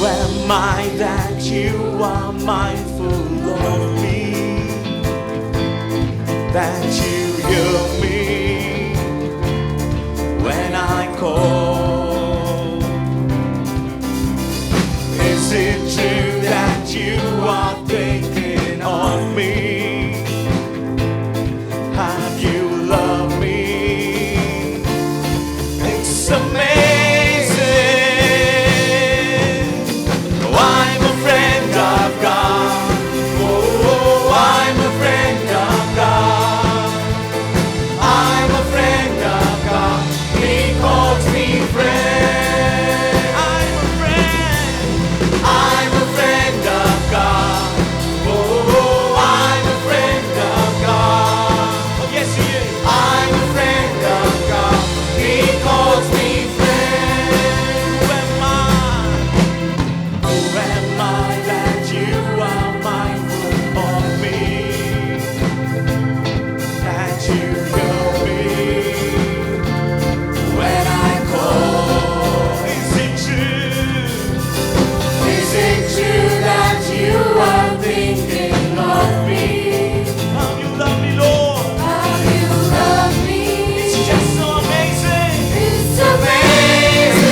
am I that you are mindful of me, that you hear me when I call? Is it true that you are thinking of me? Have you loved me? It's amazing. Oh, I'm a friend of God. Oh, I'm a friend of God. I'm a friend of God. He calls me friend. I'm a friend. I'm a friend of God. Oh, I'm a friend of God. Oh, yes, He is. I'm a friend of God. He calls me friend. Who am I? Who am I that you are mindful of me? That you hear me when I call? Is it true? Is it true that you are thinking of me? How you love me, Lord. How you love me. It's just so amazing. It's amazing.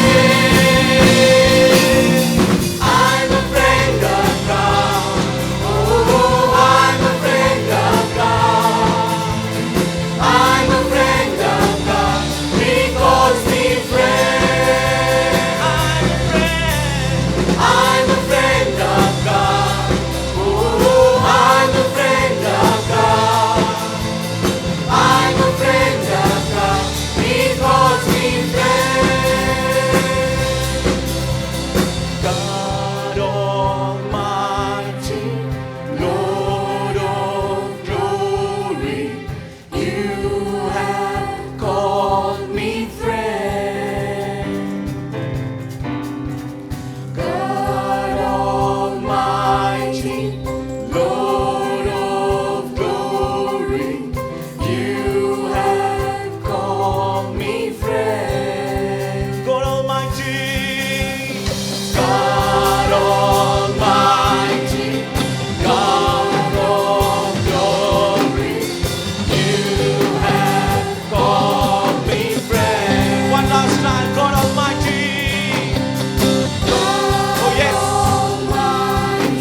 I'm a friend of God. Oh, I'm a friend of God. I'm a friend of God. He calls me friend. I'm a friend. I'm a friend of God. Oh, I'm a friend of God. I'm a friend of God. He calls me friend. God Almighty, Lord of glory, you have called me friend. God Almighty, Lord of glory, you have called me friend. God Almighty, God Almighty, God of glory, you have called me friend. One last time, God Almighty. Oh yes,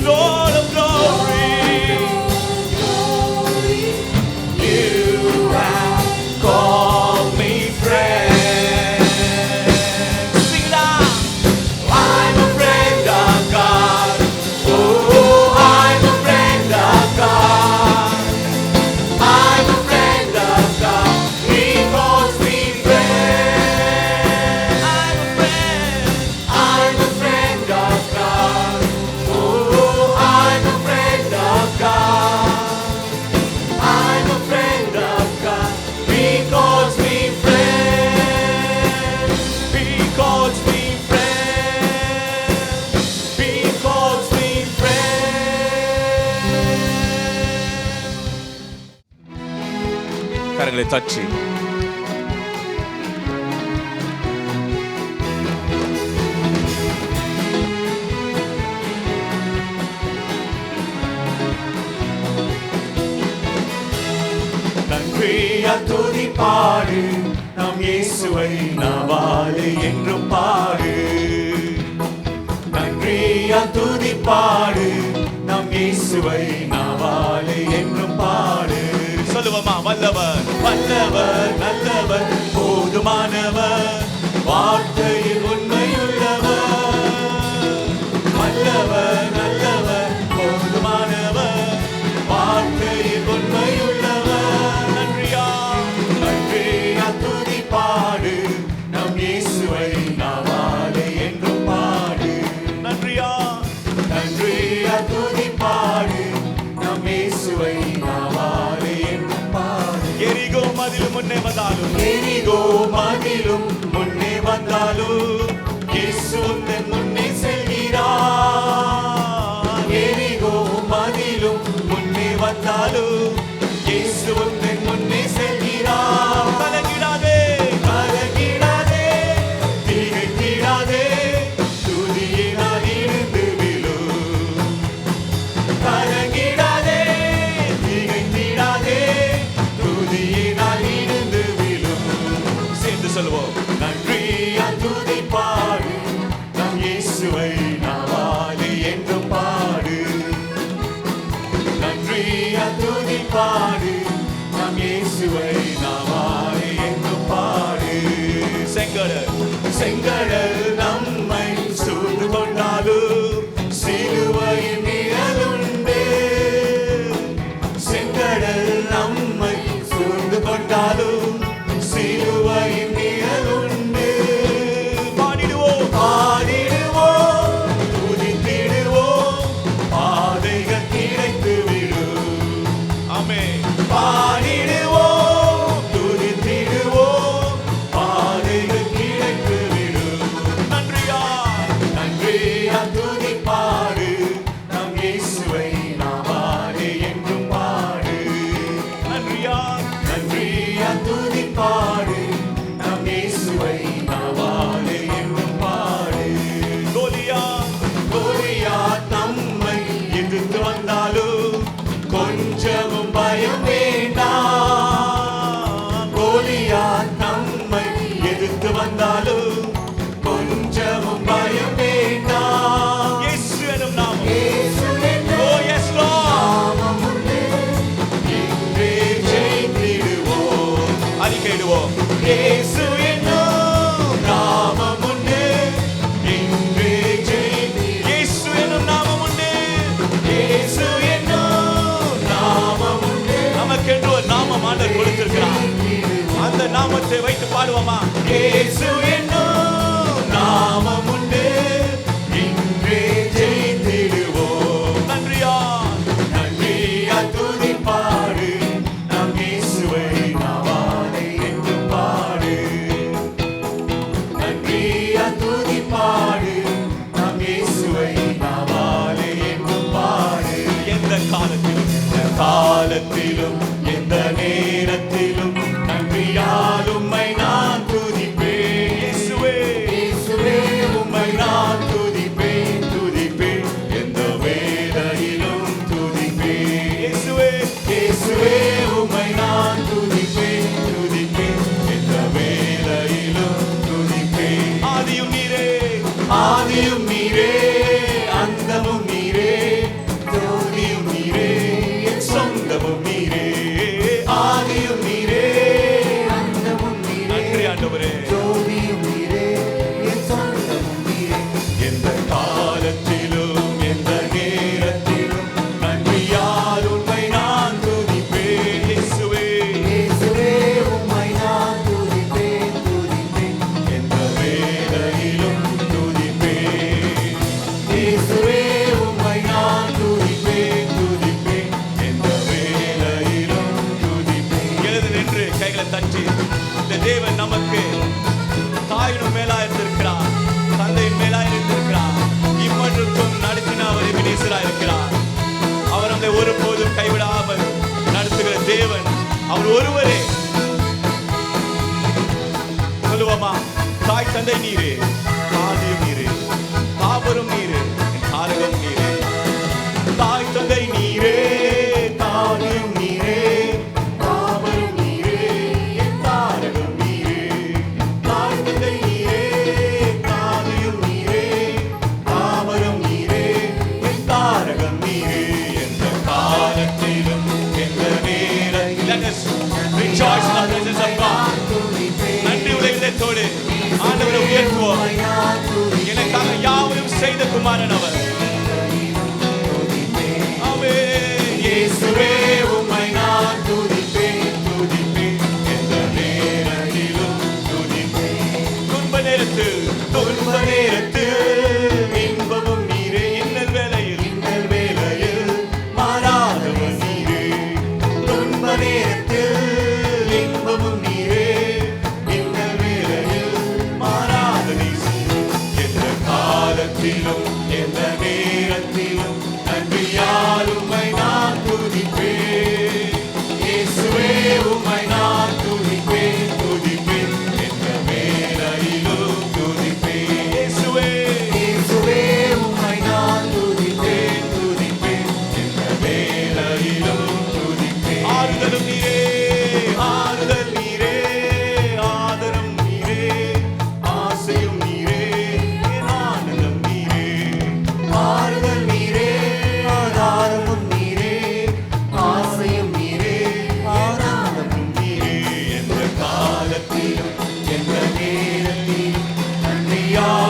Lord of glory, you have called me friend. Sing it out. I'm a friend of God. Oh, I'm a friend of God. I'm a friend of God. He calls me friend. I'm a friend. I'm a friend of God. Oh, I'm a friend of God. I'm a friend of God. He calls me friend. He calls me friend. He calls me friend. கரங்களை தட்டி நன்றியா துதி பாடு, நம் இயேசுவை நாவாலே என்றும் பாடு. நன்றியா துதி பாடு, நம் இயேசுவை நாவாலே என்றும் பாடு. சொல்லுவோமா? வல்லவர் வல்லவர் நல்லவர் போதுமானவர், வார்த்தையில் உண்மையுள்ளவர். வல்லவர் நல்லவர் போதுமானவர், வார்த்தையில் உண்மையுள்ளவர். நன்றியா நன்றியா துதி பாடு, நம் இயேசுவை நாவாலே என்றும் பாடு. நன்றியா நன்றியா துதி பாடு, நம் இயேசுவை நாவாலே என்றும் பாடு. எரிகோ மதிலும் முன்னே வந்தாலும், எரிகோ மதிலும் முன்னே வந்தாலும், இயேசு உந்தன் முன்னே செல்கிறார். எரிகோ மதிலும் முன்னே வந்தாலும், இயேசு உந்தன் முன்னே செல்கிறார். கலங்கிடாதே கலங்கிடாதே, திகைத்திடாதே, துதியினால் இருந்து செங்கடல் நம்மை சூழ்ந்து கொண்டாலும் சிலுவையின் நிழலுண்டு. செங்கடல் நம்மை சூழ்ந்து கொண்டாலும் சிலுவையின் நிழலுண்டு. பாடிடுவோம் பாடிடுவோம் துதித்திடுவோம் பாதைகள் கிடைத்து விடும். ஆமென். பாடிடுவோம் துதித்திடுவோம் பாதைகள் கிடைத்து விடும். நன்றியா நன்றியா துதி பாடு நம் இயேசுவை நாவாலே என்றும் பாடு. நன்றியா நன்றியா துதி பாடு நம் இயேசுவை நாவாலே என்றும் பாடு. கோலியாத் நம்மை எதிர்த்து வந்தாலும் கொஞ்சமும் பயம் வேண்டாம். கோலியாத் நம்மை எதிர்த்து வந்தாலும் கொஞ்சமும் பயம் வேண்டாம். இயேசு எனும் நாமம் Oh yes Lord இன்றே ஜெயித்திடுவோம். அறிக்கையிடுவோம். இயேசு என்னும் நாமம் உண்டு இன்றே ஜெயித்திடுவோம். இயேசு என்னும் நாமம் உண்டு. இயேசு என்னும் நாமம் உண்டு. நமக்கென்று ஒரு நாமம் ஆண்டவர் கொடுத்திருக்கிறார். அந்த நாமத்தை வைத்து பாடுவோமா? இயேசு என்னும் நாமம் உண்டு இன்றே ஜெயித்திடுவோம். நன்றியா நன்றியா துதி பாடு நம் இயேசுவை நாவாலே என்றும் பாடு. நன்றியா துதி பாடு நம் இயேசுவை நாவாலே என்றும் பாடு. எந்த காலத்திலும் எந்த நேரத்திலும் நன்றியால் உம்மை நான் துதிப்பேன். இயேசுவே உம்மை நான் துதிப்பேன் துதிப்பேன் எந்த வேளையிலும் துதிப்பேன். இயேசுவே உம்மை நான் துதிப்பேன் துதிப்பேன் எந்த வேளையிலும் துதிப்பேன். ஆதியும் நீரே அந்தமும் நீரே ஜோதியும் நீரே என் சொந்தமும் நீரே. ஆதியும் நீரே அந்தமும் நீரே. நன்றி ஆண்டவரே. ஜோதியும் நீரே என் சொந்தமும் நீரே. எந்த காலத்திலும் எந்த நேரத்திலும் நன்றியால் உம்மை நான் துதிப்பேன். இயேசுவே உம்மை நான் துதிப்பேன் துதிப்பேன் எந்த வேளையிலும் துதிப்பேன். இயேசுவே உம்மை நான் துதிப்பேன் துதிப்பேன் எந்த வேளையிலும் துதிப்பேன். எழுந்து நின்று கைகளை தட்டி இந்த தேவன் நமக்கு தாயினும் மேலாய் இருந்திருக்கிறார், தந்தையின் மேலாய் இருந்திருக்கிறார், இம்மன்றுக்கும் நடத்தின அவர் எபினேசராய் இருக்கிறார். அவர் நம்மை ஒருபோதும் கைவிடாமல் நடத்துகிற தேவன் அவர் ஒருவரே. சொல்லுவோமா? தாய் தந்தை நீரே, ஆதியும் நீரே, தாபரும் நீரே, என் தாரகம் நீரே. தாய் தந்தை நீரே, தாதியும் நீரே, தாபரும் நீரே, என் தாரகம் நீரே. தாய் தந்தை நீரே, தாதியும் நீரே, தாபரும் நீரே, என் தாரகம் நீரே. எந்த காலத்திலும் எந்த நேரத்திலும் let us rejoice in the presence of God. நன்றி உலகத்தோடு ஆண்டவரை உயர்த்துவோம். எனக்காக யாவரும் செய்த குமாரன் அவர். ஆமென். இயேசுவே உம்மை நான் துதிப்பேன் துதிப்பேன் எந்த நேரத்திலும் துதிப்பேன். துன்ப நேரத்தில் இன்பமும் நீரே. இன்னல் வேளையில் மாறாதவர் நீரே. துன்ப நேரத்தில் இன்பமும் நீரே. இன்னல் வேளையில் மாறாத நீரே. எந்த காலத்திலும் எந்த நேரத்திலும் நன்றியால் உம்மை நான் துதிப்பேன். இயேசுவே உம்மை நான் துதிப்பேன் துதிப்பேன் எந்த வேளையிலும் துதிப்பேன். இயேசுவே உம்மை நான் துதிப்பேன் துதிப்பேன் எந்த வேளையிலும் துதிப்பேன். ஆறுதலும் நீரே, ஆறுதல் நீரே, ஆதரம் நீரே, ஆசையும் நீரே, என் ஆனந்தம் நீரே. ஆறுதல் நீரே,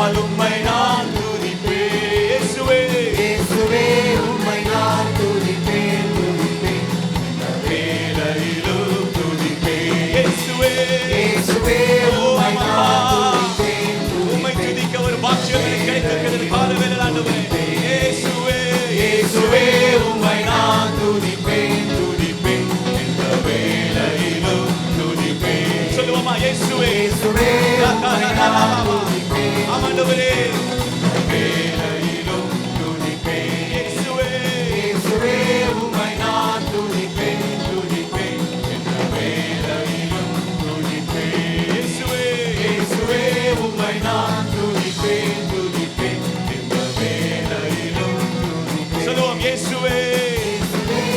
வாழ்நாள் உம்மை நான் துதிப்பேன். இயேசுவே இயேசுவே உம்மை நான் துதிப்பேன் துதிப்பேன் வேளையிலும் துதிப்பேன். இயேசுவே இயேசுவே உம்மை நான் துதிப்பேன் உம்மை துதிக்க ஒரு பாக்கியம் எனக்கு கிடைத்திருக்கிறது காலவேளையில் ஆண்டவரே. இயேசுவே இயேசுவே உம்மை நான் துதிப்பேன் துதிப்பேன் இந்த வேளையிலும் துதிப்பேன். சொல்லுவோமா? இயேசுவே இயேசுவே உம்மை நான் துதிப்பேன் ஆண்டவரே வேளையிலும் துதிப்பேன். இயேசுவே இயேசுவே உம்மை நான் துதிப்பேன் துதிப்பேன் இந்த வேளையிலும் துதிப்பேன். இயேசுவே இயேசுவே உம்மை நான் துதிப்பேன் துதிப்பேன் இந்த வேளையிலும் துதிப்பேன். சொல்லுவோம் இயேசுவே.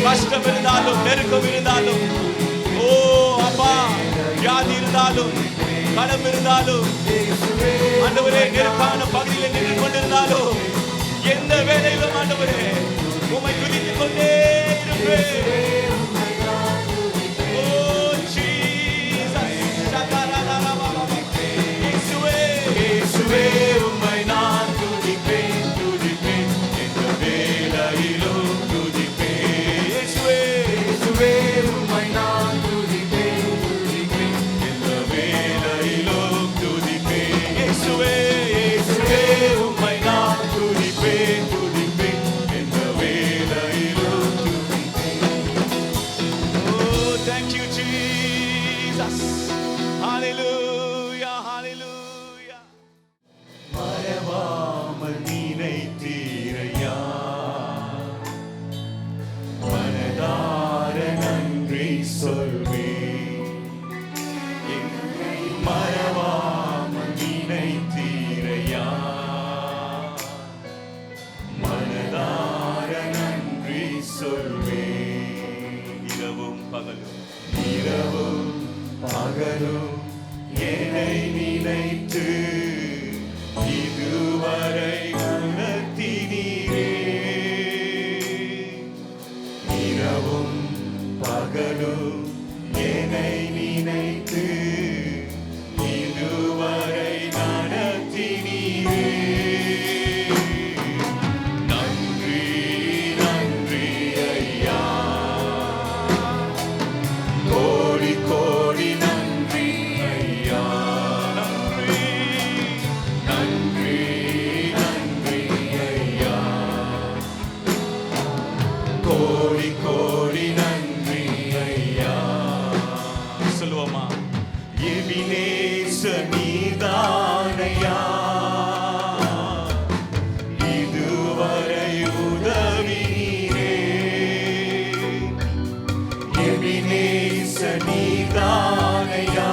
கஷ்டம் இருந்தாலும் நெருக்கம் இருந்தாலும் ஓ அப்பா வியாதி இருந்தாலும் கடன் இருந்தாலும் ஆண்டவரே நெருப்பான பகுதியில் நின்று கொண்டிருந்தாலும் எந்த வேலையிலும் ஆண்டவரே உம்மை துதித்துக் கொண்டே இருப்பேன். ஓ ஜீசஸ் இயேசுவே இயேசுவே உம்மை நான் துதிப்பேன் துதிப்பேன் இந்த வேளையிலும் துதிப்பேன். இயேசுவே இயேசுவே உம்மை நான் துதிப்பேன் துதிப்பேன் இந்த வேளையிலும் துதிப்பேன். இயேசுவே இயேசுவே உம்மை நான் துதிப்பேன் துதிப்பேன் இந்த வேளையிலும் துதிப்பேன். Oh, thank you Jesus. Hallelujah, hallelujah. மறவாமல் நினைத்தீரையா மனதார நன்றி சொல்வேன். என்னை மறவாமல் நினைத்தீரையா மனதார நன்றி சொல்வேன். இரவும் பகலும் என்னை நினைத்து இதுவரை உணர்த்தினீரே. இரவும் பகலும் என்னை நினைத்து இதுவரை நடத்தினீரே. நன்றி நன்றி ஐயா, கோடி கோடி நன்றி ஐயா. நன்றி நன்றி நன்றி ஐயா, கோடி கோடி நன்றி ஐயா. சொல்லுவோமா? எபினேச நீதானையா இதுவரை உதவினீரே. எபினேச நீதானையா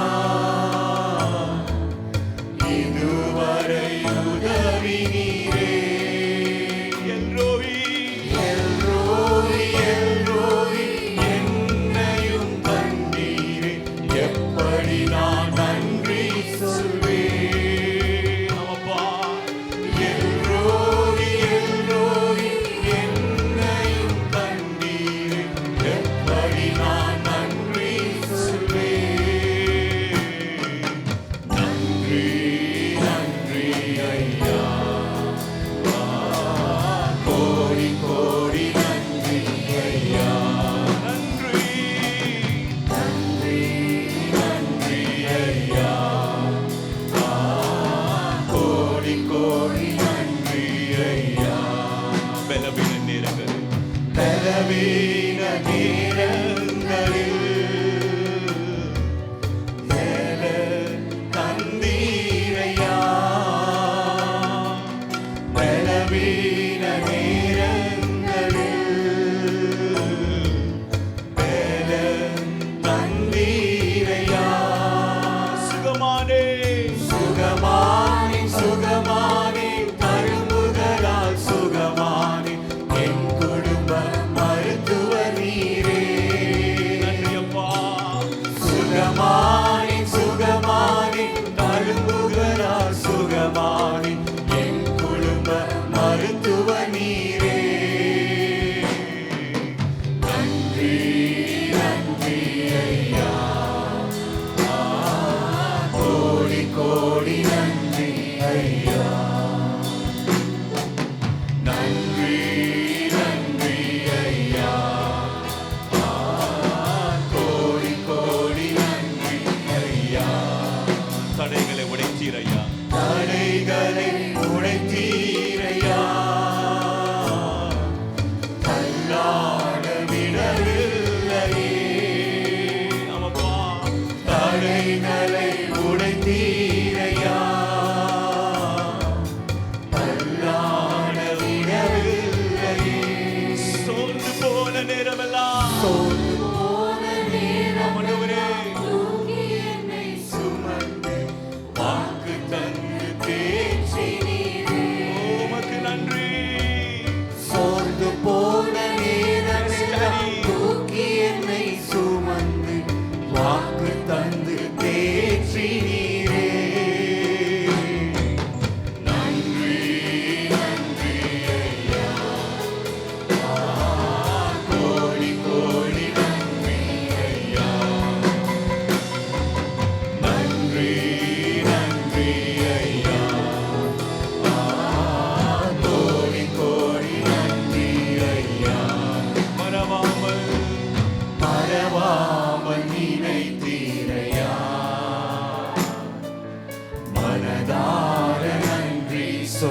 இதுவரை உதவினீரே. எல்ரோயி எல்ரோயி எல்ரோயி என்னையும் கண்டீரே. எப்படி நான் நன்றி சொல்வேன். அப்பா எல்ரோயி எல்ரோயி என்னையும் கண்டீரே. எப்படி நான் நன்றி சொல்வேன். நன்றி நன்றி ஐயா, கோடி கோடி நன்றி ஐயா. நன்றி நன்றி நன்றி ஐயா, கோடி கோடி நன்றி ஐயா. பலவீன நேரங்களில் பலவீன நேரங்களில் தந்தீரையா. பலவீன நேரங்களில் தந்தீரையா. சுகமானே சுகமானே சுகமானே தழும்புகளால் சுகமானே. என் குடும்ப மருத்துவ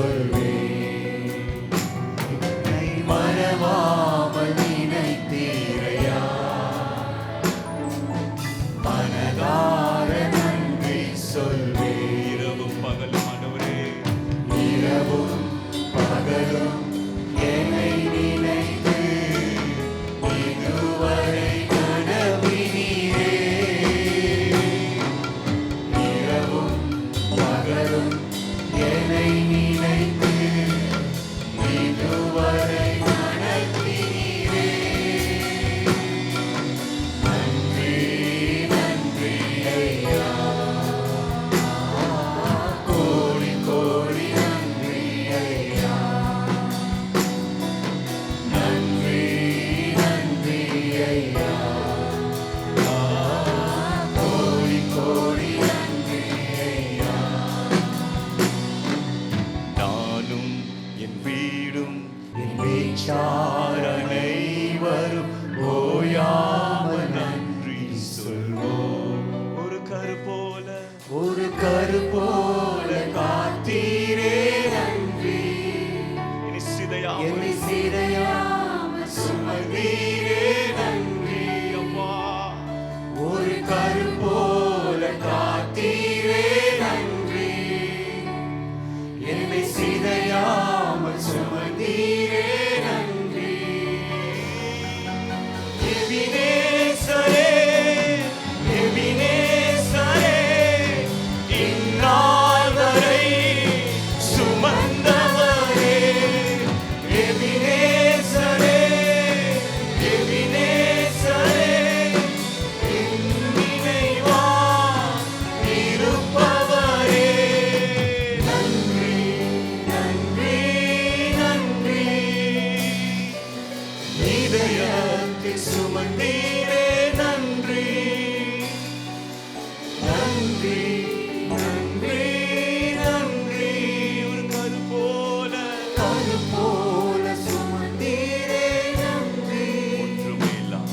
சொல்வேன். என்னை மறவாமல் நினைத்தீரையா, மனதார நன்றி சொல்வேன். இரவும் பகலும் ஆண்டவரே, இரவும் பகலும் என்னை நினைத்து இதுவரை கனவினீரே. இரவும் பகலும் என்னை நினைத்து இதுவரை நடத்தினீரே. நன்றி நன்றி ஐயா, கோடி கோடி நன்றி ஐயா. நன்றி நன்றி ஐயா, கோடி கோடி நன்றி ஐயா. நானும் என் வீடும் என் வீச்சாரணை வரும் ஓயாமல் நன்றி சொல்வோம். ஒரு கரு போல ஒரு கரு போல காத்தீரே நன்றி. இனி சிதையாமல் என்னை சிறையாமல் சுமந்தீரே நன்றி. அப்பா, ஒரு கரு போல காத்தீரே நன்றி. என்னை சிதையாமல் சுமந்தீரே நன்றி. எபினேசரே, எபினேசரே, இந்நாள் வரை சுமந்தவரே. எபினேசரே, எபினேசரே, என் நினைவாய் இருப்பவரே. நன்றி நன்றி நன்றி. இதயத்தில் சுமந்தீரே நன்றி. நன்றி நன்றி நன்றி. ஒரு கரு போல கரு போல சுமந்தீரே நன்றி. ஒன்றுமே இல்லாம,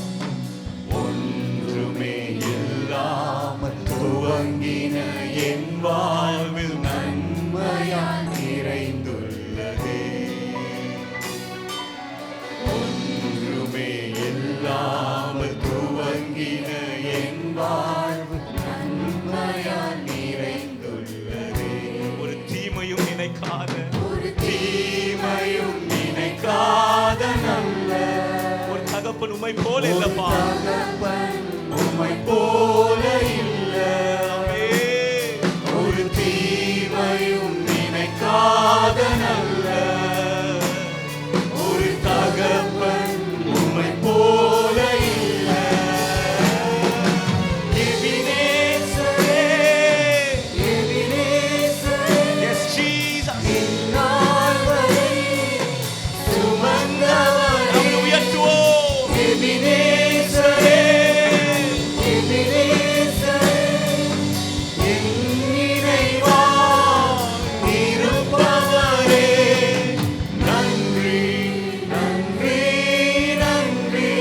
ஒன்றுமே இல்லாமல் துவங்கின என் வாழ்வில் நன்மையாய் நிறைந்துள்ளதே. ஒன்றுமே இல்லாமல் துவங்கின என் வாழ்வு நன்மையாய் நிறைந்துள்ளதே. ஒரு தீமையும் நினைக்காத, ஒரு தீமையும் நினைக்காத நல்ல ஒரு தகப்பன் உம்மை போல இல்லப்பா. தகப்பன் உம்மை போல இல்ல. ஆமென். ஒரு தீமையும் நினைக்காத நல்ல ஒரு தகப்பன் உம்மை போல இல்ல. எபினேசரே, எபினேசரே, yes Jesus. இந்நாள் வரை சுமந்தவரே. நம்மை உயர்த்துவோம். எபினேசரே, எபினேசரே, என் நினைவாய் இருப்பவரே. நன்றி நன்றி நன்றி.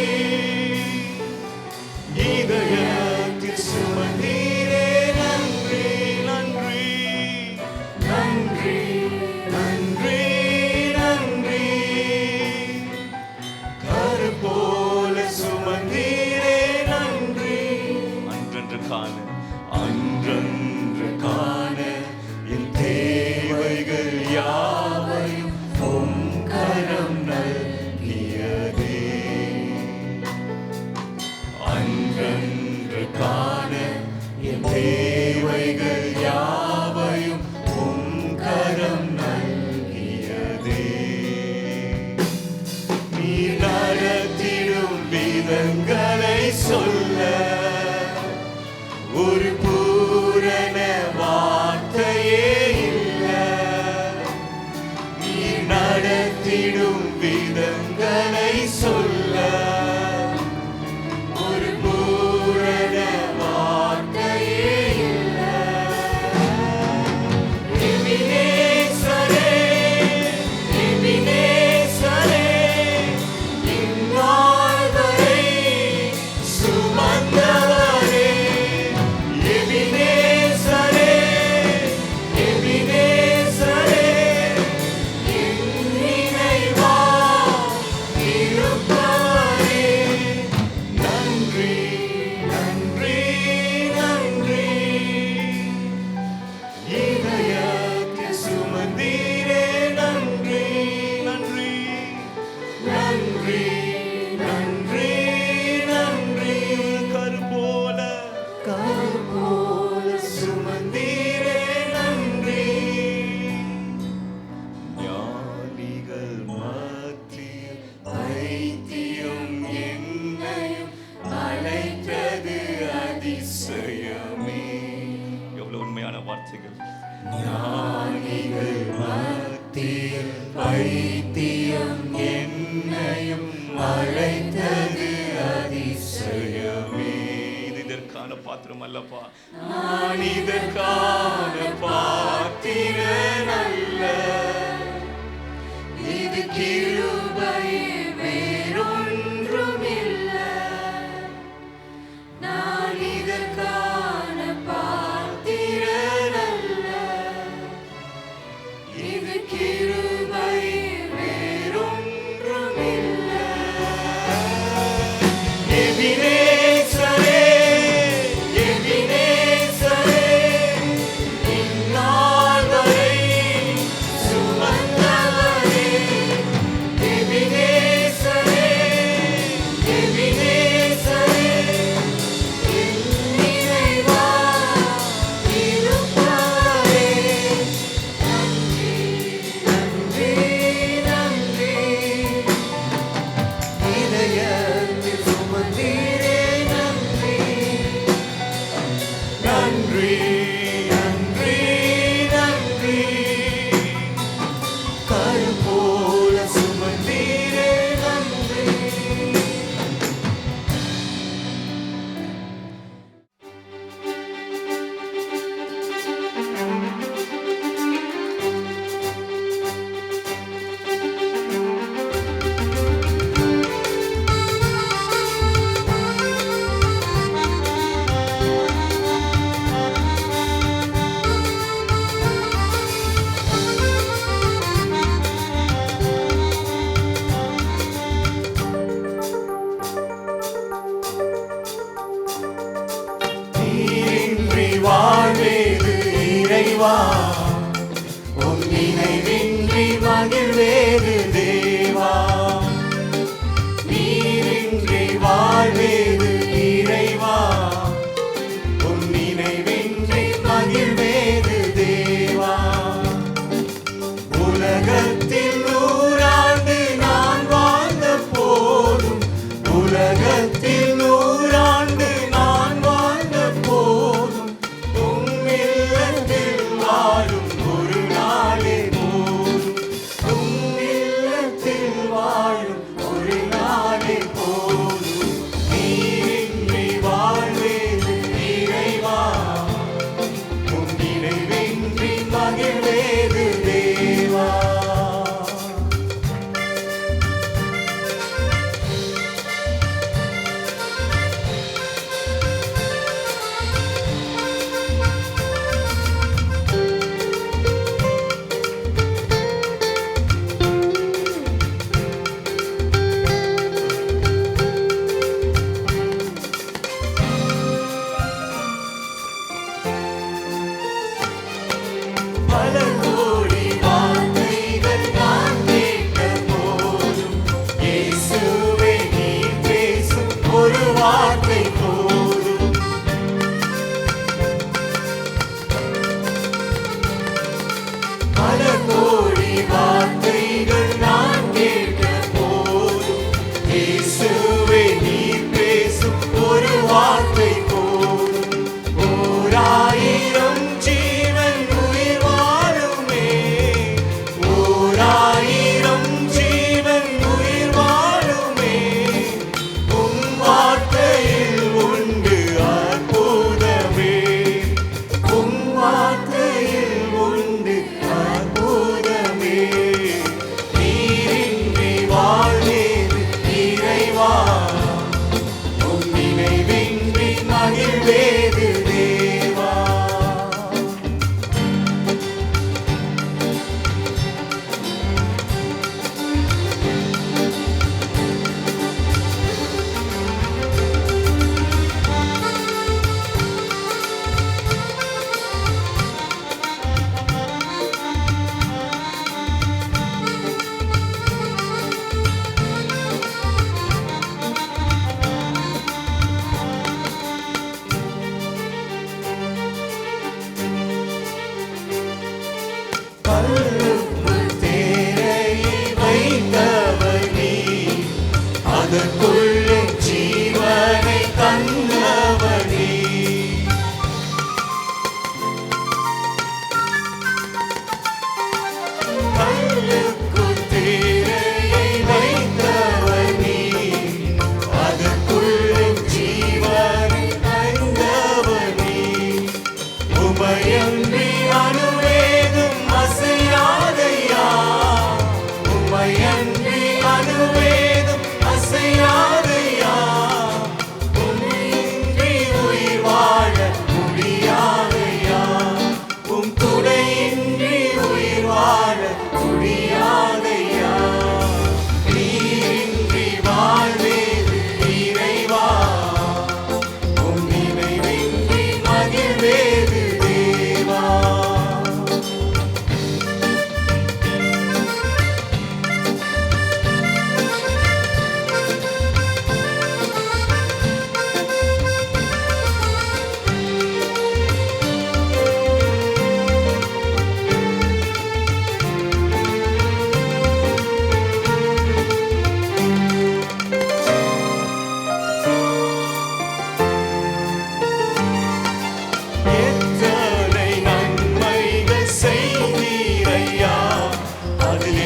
இதயத்தில் சுமந்தீரே நன்றி. நன்றி நன்றி நன்றி நன்றி. கரு போல சுமந்தீரே நன்றி. அன்றன்று காண அன்றன்று காண என் தேவைகள் யாவையும் உம் கரம் நல்கியதே. அன்றன்று காண என் தேவைகள் யாவையும் உம் கரம் நல்கியதே. நீ நடத்திடும் விதங்களை சொல்ல ஒரு பூரண வார்த்தையே இல்ல. நீ நடத்திடும் விதங்களை சொல்ல ஒரு பூரண வார்த்தையே இல்ல. எபினேசரே, எபினேசரே, இந்நாள் வரை சுமந்தவரே. எபினேசரே, எபினேசரே, வைத்தியம் என்னையும் அழைத்தது அதிசயமே. இது இதற்கான பாத்திரம் அல்லப்பா, நான் இதற்கான பாத்திரன் அல்ல. இது கிருபை வேறொன்றுமில்லை. நான் இதற்கான பாத்திரன் அல்ல. இது கிருபை வேறொன்றுமில்லை. எபினேசரே, எபினேசரே, இந்நாள் வரை சுமந்தவரே. எபினேசரே, எபினேசரே, என் நினைவா இருப்பவரே. நன்றி, நன்றி, நன்றி. இதயத்தில் சுமந்தீரே நன்றி. நன்றி, நன்றி, நன்றி. கரு போல சுமந்தீரே நன்றி. நீரின்றி வாழ்வேது இறைவா, உன் நினைவின்றி மகிழ்வேது தேவா. நீரின்றி வாழ்வேது இறைவா, உன் நினைவின்றி மகிழ்வேது தேவா. உலகத்தில் 100 ஆண்டு நான் வாழ்ந்த போதும், உலகத்தில் 100 ஆண்டு நான் வாழ்ந்த போதும், உம் இல்லத்தில்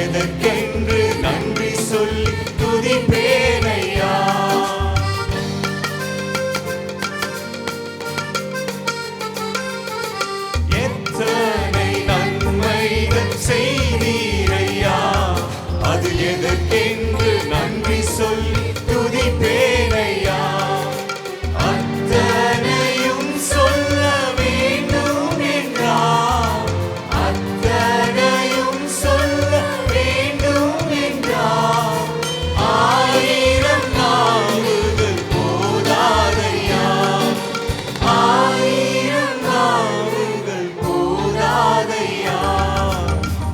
எதற்கென்று நன்றி சொல்லி துதிப்பேனையா. எத்தனை நன்மைகள் செய்தீரையா, அது எதற்கென்று நன்றி சொல்லி துதிப்பேனையா. அத்தனையும் சொல்ல வேண்டும் என்றார், அத்தனையும் சொல்ல வேண்டும் என்றார். 1000 நாவுகள் போதாதையா, 1000 நாவுகள் போதாதையா.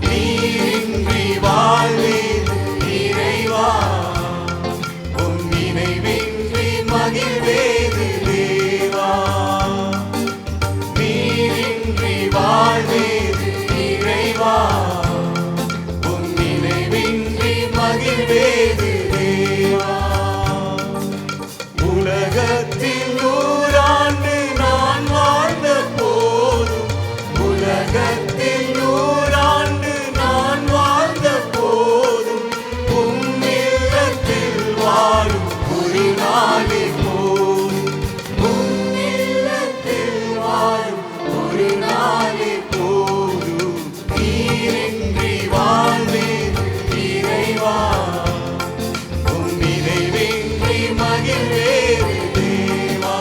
நீரின்றி வாழ்வேது இறைவா, உன் நினைவின்றி மகிழ்வேது தேவா. நீரின்றி வாழ்வேது இறைவா, உன் நினைவின்றி மகிழ்வேது தேவா. உலகத்தில் 100 ஆண்டு நான் வாழ்ந்த போதும், உலகத்தில் 100 ஆண்டு நான் வாழ்ந்த போதும், உம்மில்லத்தில் வாழும் ஒரு நாளே போதும், உம்மில்லத்தில் வாழும் ஒரு நாளே போதும். நீரின்றி வாழ்வேது இறைவா, உன் நினைவின்றி மகிழ்வேது தேவா.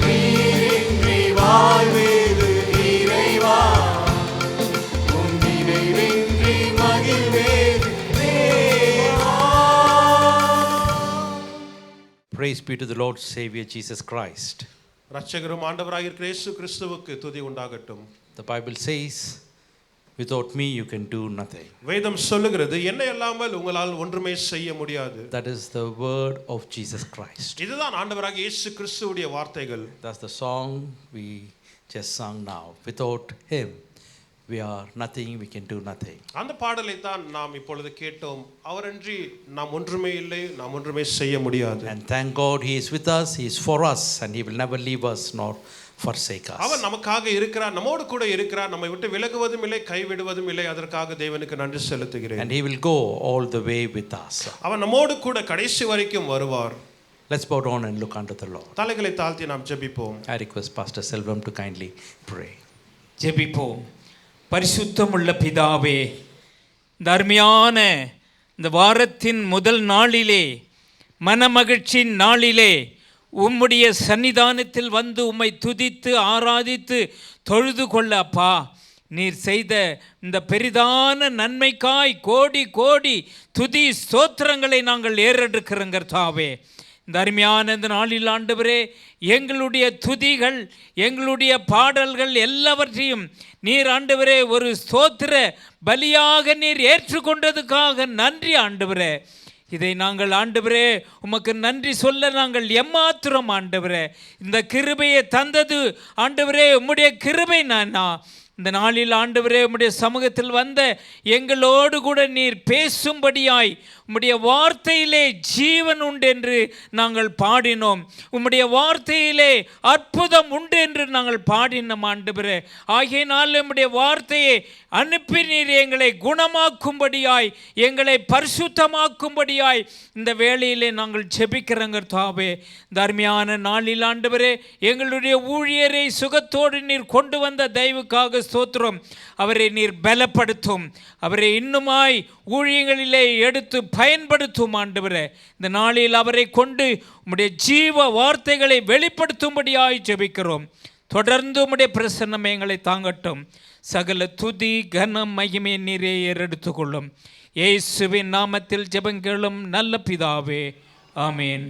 நீரின்றி வாழ்வேது இறைவா, உன் நினைவின்றி மகிழ்வேது தேவா. Praise be to the Lord Savior Jesus Christ. ரட்சகரும் ஆண்டவராகிய இருக்கிற இயேசு கிறிஸ்துவுக்கு துதி உண்டாகட்டும். The Bible says, without me you can do nothing. வேதம் சொல்லுகிறது, என்னை அல்லாமல் உங்களால் ஒன்றுமே செய்ய முடியாது. That is the word of Jesus Christ. இதுதான் ஆண்டவராகிய இயேசு கிறிஸ்துவுடைய வார்த்தைகள். That's the song we just sung now. Without him we are nothing, we can do nothing. அந்த பாடலை தான் நாம் இப்பொழுது கேட்டோம். அவரன்றி நாம் ஒன்றுமே இல்லை, நாம் ஒன்றுமே செய்ய முடியாது. And thank God he is with us, he is for us, and he will never leave us nor forsake us. அவர் நமக்காக இருக்கிறார், நம்மோடு கூட இருக்கிறார், நம்மை விட்டு விலகுவதும் இல்லை, கைவிடுவதும் இல்லை. அதற்காக தேவனுக்கு நன்றி செலுத்துகிறேன். And he will go all the way with us. அவர் நம்மோடு கூட கடைசி வரைக்கும் வருவார். Let's bow down and look unto the Lord. தலைகளை தாழ்த்தி நாம் ஜெபிப்போம். I request Pastor Selvam to kindly pray. ஜெபிப்போம். பரிசுத்தமுள்ள பிதாவே, இந்த அருமையான இந்த வாரத்தின் முதல் நாளிலே, மனமகிழ்ச்சியின் நாளிலே உம்முடைய சன்னிதானத்தில் வந்து உம்மை துதித்து ஆராதித்து தொழுது கொள்ள அப்பா, நீர் செய்த இந்த பெரிதான நன்மைக்காய் கோடி கோடி துதி ஸ்தோத்திரங்களை நாங்கள் ஏறெடுக்கிறோம் கர்த்தாவே. இந்த அருமையான இந்த நாளில் ஆண்டவரே, எங்களுடைய துதிகள், எங்களுடைய பாடல்கள் எல்லாவற்றையும் நீர் ஆண்டவரே ஒரு ஸ்தோத்திர பலியாக நீர் ஏற்றுக்கொண்டதுக்காக நன்றி ஆண்டவரே. இதை நாங்கள் ஆண்டவரே உமக்கு நன்றி சொல்ல நாங்கள் எம்மாத்திரம் ஆண்டவரே. இந்த கிருபையை தந்தது ஆண்டவரே உம்முடைய கிருபை நானா. இந்த நாளில் ஆண்டவரே உம்முடைய சமூகத்தில் வந்த எங்களோடு கூட நீர் பேசும்படியாய் உம்முடைய வார்த்தையிலே ஜீவன் உண்டு என்று நாங்கள் பாடினோம். உம்முடைய வார்த்தையிலே அற்புதம் உண்டு என்று நாங்கள் பாடினோம் ஆண்டவரே. ஆகையினால் உம்முடைய வார்த்தையை அனுப்பி நீர் எங்களை குணமாக்கும்படியாய், எங்களை பரிசுத்தமாக்கும்படியாய் இந்த வேளையிலே நாங்கள் ஜெபிக்கிறோம் கர்த்தாவே. இந்த அருமையான நாளில் ஆண்டவரே, எங்களுடைய ஊழியரை சுகத்தோடு நீர் கொண்டு வந்த தயவுக்காக ஸ்தோத்திரம். அவரை நீர் பலப்படுத்தும், அவரை இன்னுமாய் ஊழியங்களிலே எடுத்து பயன்படுத்தும் ஆண்டவரே. இந்த நாளில் அவரை கொண்டு உம்முடைய ஜீவ வார்த்தைகளை வெளிப்படுத்தும்படியாய் ஜெபிக்கிறோம். தொடர்ந்து உம்முடைய பிரசன்னம் எங்களை தாங்கட்டும். சகல துதி கனம் மகிமை நீரே ஏறெடுத்துக்கொள்ளும். இயேசுவின் நாமத்தில் ஜெபங்களும் நல்ல பிதாவே, ஆமேன்.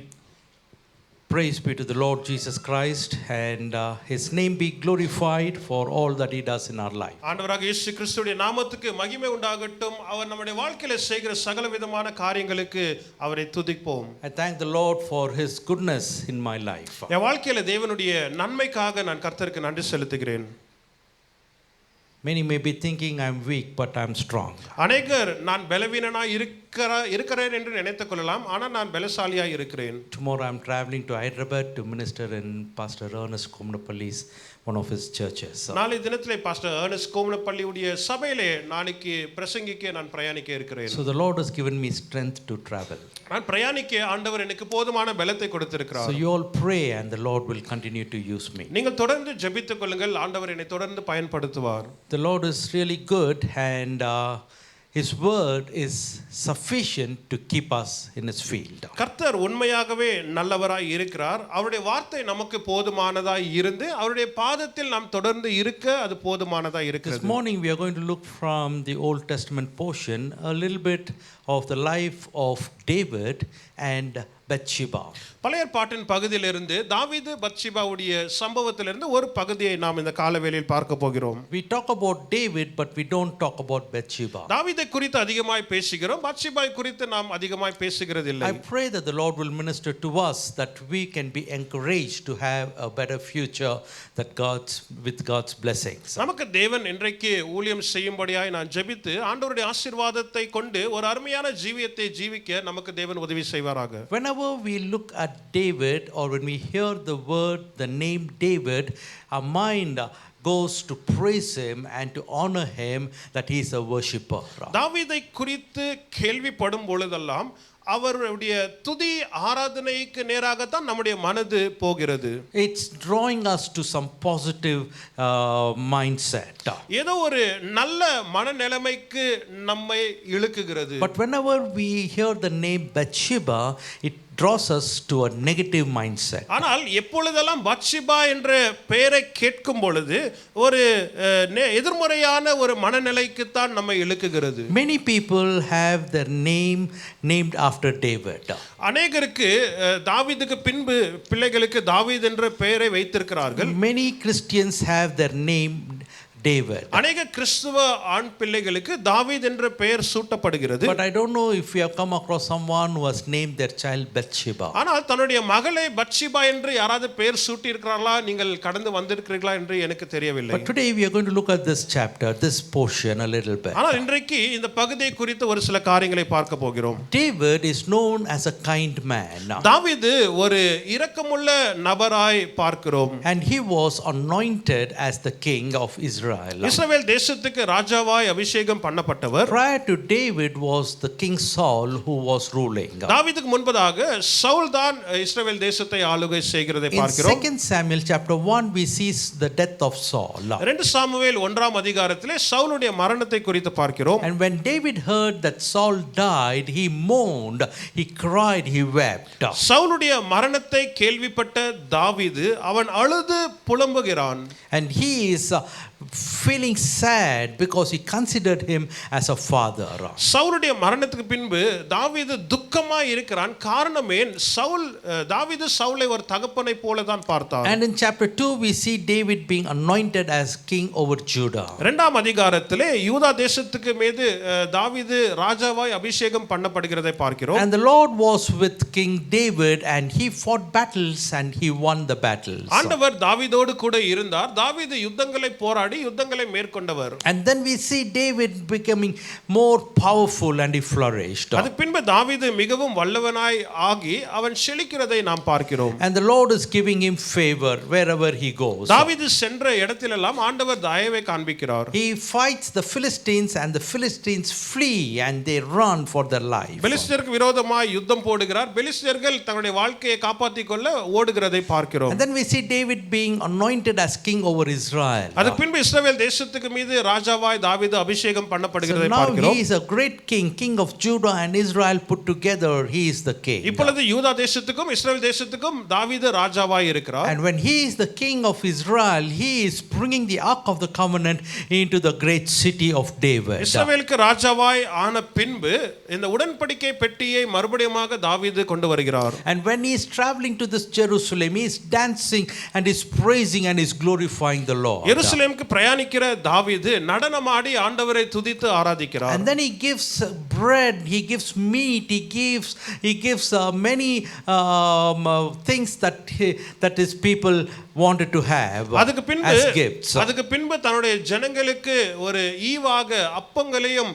Praise be to the Lord Jesus Christ, and his name be glorified for all that he does in our life. ஆண்டவராகிய இயேசு கிறிஸ்துவின் நாமத்துக்கு மகிமை உண்டாகட்டும். அவர் நம்முடைய வாழ்க்கையில செய்கிற சகல விதமான காரியங்களுக்கு அவரை துதிப்போம். I thank the Lord for his goodness in my life. என் வாழ்க்கையில தேவனுடைய நன்மைக்காக நான் கர்த்தருக்கு நன்றி செலுத்துகிறேன். Many may be thinking I'm weak, but I'm strong. அநேகர் நான் பலவீனனாய் இருக்கிறேன் என்று நினைத்துக் கொள்ளலாம், ஆனால் நான் பலசாலியாக இருக்கிறேன். Tomorrow I'm traveling to Hyderabad to minister in Pastor Ernest Komnapalli's one of his churches. நாளை தினத்திலே பாஸ்டர் ஏர்னஸ்ட் கோமனப்பள்ளியுடைய சபையிலே நாளைக்கு பிரசங்கிக்க நான் பிரயாணிக்க இருக்கிறேன். So the Lord has given me strength to travel. நான் பிரயாணிக்க ஆண்டவர் எனக்கு போதுமான பலத்தை கொடுத்திருக்கிறார். So you all pray and the Lord will continue to use me. நீங்கள் தொடர்ந்து ஜெபித்துக் கொள்ளுங்கள், ஆண்டவர் என்னை தொடர்ந்து பயன்படுத்துவார். The Lord is really good and His word is sufficient to keep us in His field. கர்த்தர் உண்மையாகவே நல்லவராய் இருக்கிறார். அவருடைய வார்த்தை நமக்கு போதுமானதாய் இருந்து அவருடைய பாதத்தில் நாம் தொடர்ந்து இருக்க அது போதுமானதாய் This இருக்கிறது. morning we are going to look from the Old Testament portion a little bit of the life of David and Bathsheba. பழைய ஏற்பாட்டின் பகுதியிலிருந்து தாவீது பத்ஷிபாவுடைய சம்பவத்திலிருந்து ஒரு பகுதியை நாம் இந்த காலவேளையில் பார்க்க போகிறோம். We talk about David but we don't talk about Bathsheba. தாவீதை குறித்து அதிகமாய் பேசுகிறோம், பத்ஷிபாய் குறித்து நாம் அதிகமாய் பேசுகிறதில்லை. I pray that the Lord will minister to us that we can be encouraged to have a better future with God's blessings. நமக்கு தேவன் இன்றைக்கு ஊழியம் செய்யும்படியாய் நான் ஜெபித்து ஆண்டவருடைய ஆசீர்வாதத்தை கொண்டு ஒரு அருமையான ஜீவியத்தை ஜீவிக்க நமக்கு தேவன் உதவி செய்வாராக. Whenever we look at David or when we hear the name David, our mind goes to praise him and to honor him that he is a worshipper. தாவீதை குறித்து கேள்விப்படும் பொழுதெல்லாம் அவருடைய துதி ஆராதனைக்கு நேராகத்தான் நம்முடைய மனது போகிறது. It's drawing us to some positive mindset. ஏதோ ஒரு நல்ல மனநிலைமைக்கு நம்மை இழுக்குகிறது. But whenever we hear the name Bathsheba, it draws us to a negative mindset. ஆனால் எப்பொழுதெல்லாம் பத்ஷிபா என்ற பெயரை கேட்கும் பொழுது ஒரு எதிர்மறையான ஒரு மனநிலைக்கு தான் நம்மை இழுக்குகிறது. Many people have their name named after David. அநேகருக்கு தாவீதுக்கு பின்பு பிள்ளைகளுக்கு தாவீது என்ற பெயரை வைத்திருக்கிறார்கள். Many Christians have their name David. அநேக கிறிஸ்துவ ஆண் பிள்ளைகளுக்கு தாவீது என்ற பெயர் சூட்டப்படுகிறது. But I don't know if you have come across someone who has named their child Bathsheba. ஆனால் தன்னுடைய மகளை பத்ஷிபா என்று யாராவது பெயர் சூட்டி இருக்கிறார்களா, நீங்கள் கடந்து வந்திருக்கிறீர்களா என்று எனக்கு தெரியவில்லை. But today we are going to look at this chapter, this portion a little bit. ஆனால் இன்றைக்கு இந்த பகுதியை குறித்து ஒரு சில காரியங்களை பார்க்க போகிறோம். David is known as a kind man. தாவீது ஒரு இரக்கமுள்ள நபராய் பார்க்கிறோம். And he was anointed as the king of Israel. இஸ்ரவேல் தேசத்துக்கு ராஜாவாய் அபிஷேகம் பண்ணப்பட்டவர். Prior to David was the king Saul who was ruling. தாவீதுக்கு முன்பதாக சவுல் தான் இஸ்ரவேல் தேசத்தை ஆளுகை செய்கிறதை பார்க்கிறோம். In 2 Samuel chapter 1 we see the death of Saul. 2 Samuel 1ஆம் அதிகாரத்திலே சவுலுடைய மரணத்தை குறித்து பார்க்கிறோம். And when David heard that Saul died, he mourned, he cried, he wept. சவுலுடைய மரணத்தை கேள்விப்பட்ட தாவீது அவன் அழுது புலம்புகிறான். And he is feeling sad because he considered him as a father. சவுலுடைய மரணத்துக்கு பின்பு தாவீது துக்கமாய் இருக்கிறான். காரணமே தாவீது சவுலை ஒரு தகப்பனை போல தான் பார்த்தான். And in chapter 2 we see David being anointed as king over Judah. 2ஆம் அதிகாரத்திலே யூதா தேசத்துக்கு மீது தாவீது ராஜாவாய் அபிஷேகம் பண்ணப்படுகிறதை பார்க்கிறோம். And the Lord was with King David and he fought battles and he won the battles. ஆண்டவர் தாவீதோடு கூட இருந்தார். தாவீது யுத்தங்களை போராடி யுத்தங்களை மேற்கொண்டவர். And then we see David becoming more powerful and he flourished. அதுக்கு பின்பு தாவீது மிகவும் வல்லவனாய் ஆகி அவன் செழிக்கிறதை நாம் பார்க்கிறோம். And the Lord is giving him favor wherever he goes. தாவீது சென்ற இடத்திலெல்லாம் ஆண்டவர் தயவை காண்பிக்கிறார். He fights the Philistines and the Philistines flee and they run for their life. பெலிஸ்தருக்கு விரோதமாய் யுத்தம் போடுகிறார். பெலிஸ்தர்கள் தங்களுடைய வாழ்க்கையை காப்பாற்றிக் கொள்ள ஓடுகிறதை பார்க்கிறோம். And then we see David being anointed as king over Israel. அதுக்கு பின்பு இஸ்ரவேல் தேசத்துக்கு மீது ராஜாவாய் தாவீது அபிஷேகம் பண்ணப்படுகிறதை So now பார்க்கிறோம். he is a great king, king of Judah and Israel put together. He is the king. இப்பொழுது யூதா தேசத்துக்கும் இஸ்ரவேல் தேசத்துக்கும் தாவீது ராஜாவாய் இருக்கிறார். And when he is the king of Israel, he is bringing the ark of the covenant into the great city of David. இஸ்ரவேலுக்கு ராஜாவாய் ஆன பின்பு இந்த உடன்படிக்கை பெட்டியை மறுபடியுமாக தாவீது கொண்டு வருகிறார். And when he is traveling to this Jerusalem, he is dancing and is praising and is glorifying the Lord. எருசலேமுக்கு பிரயாணிக்கிற தாவீது நடனமாடி ஆண்டவரை துதித்து ஆராதிக்கிறார். And then he gives bread, he gives meat, he gives many things that his people wanted to have அதுக்கு பின்பு as gifts. அதுக்கு பின்பு தன்னுடைய ஜனங்களுக்கு ஒரு ஈவாக அப்பங்களையும்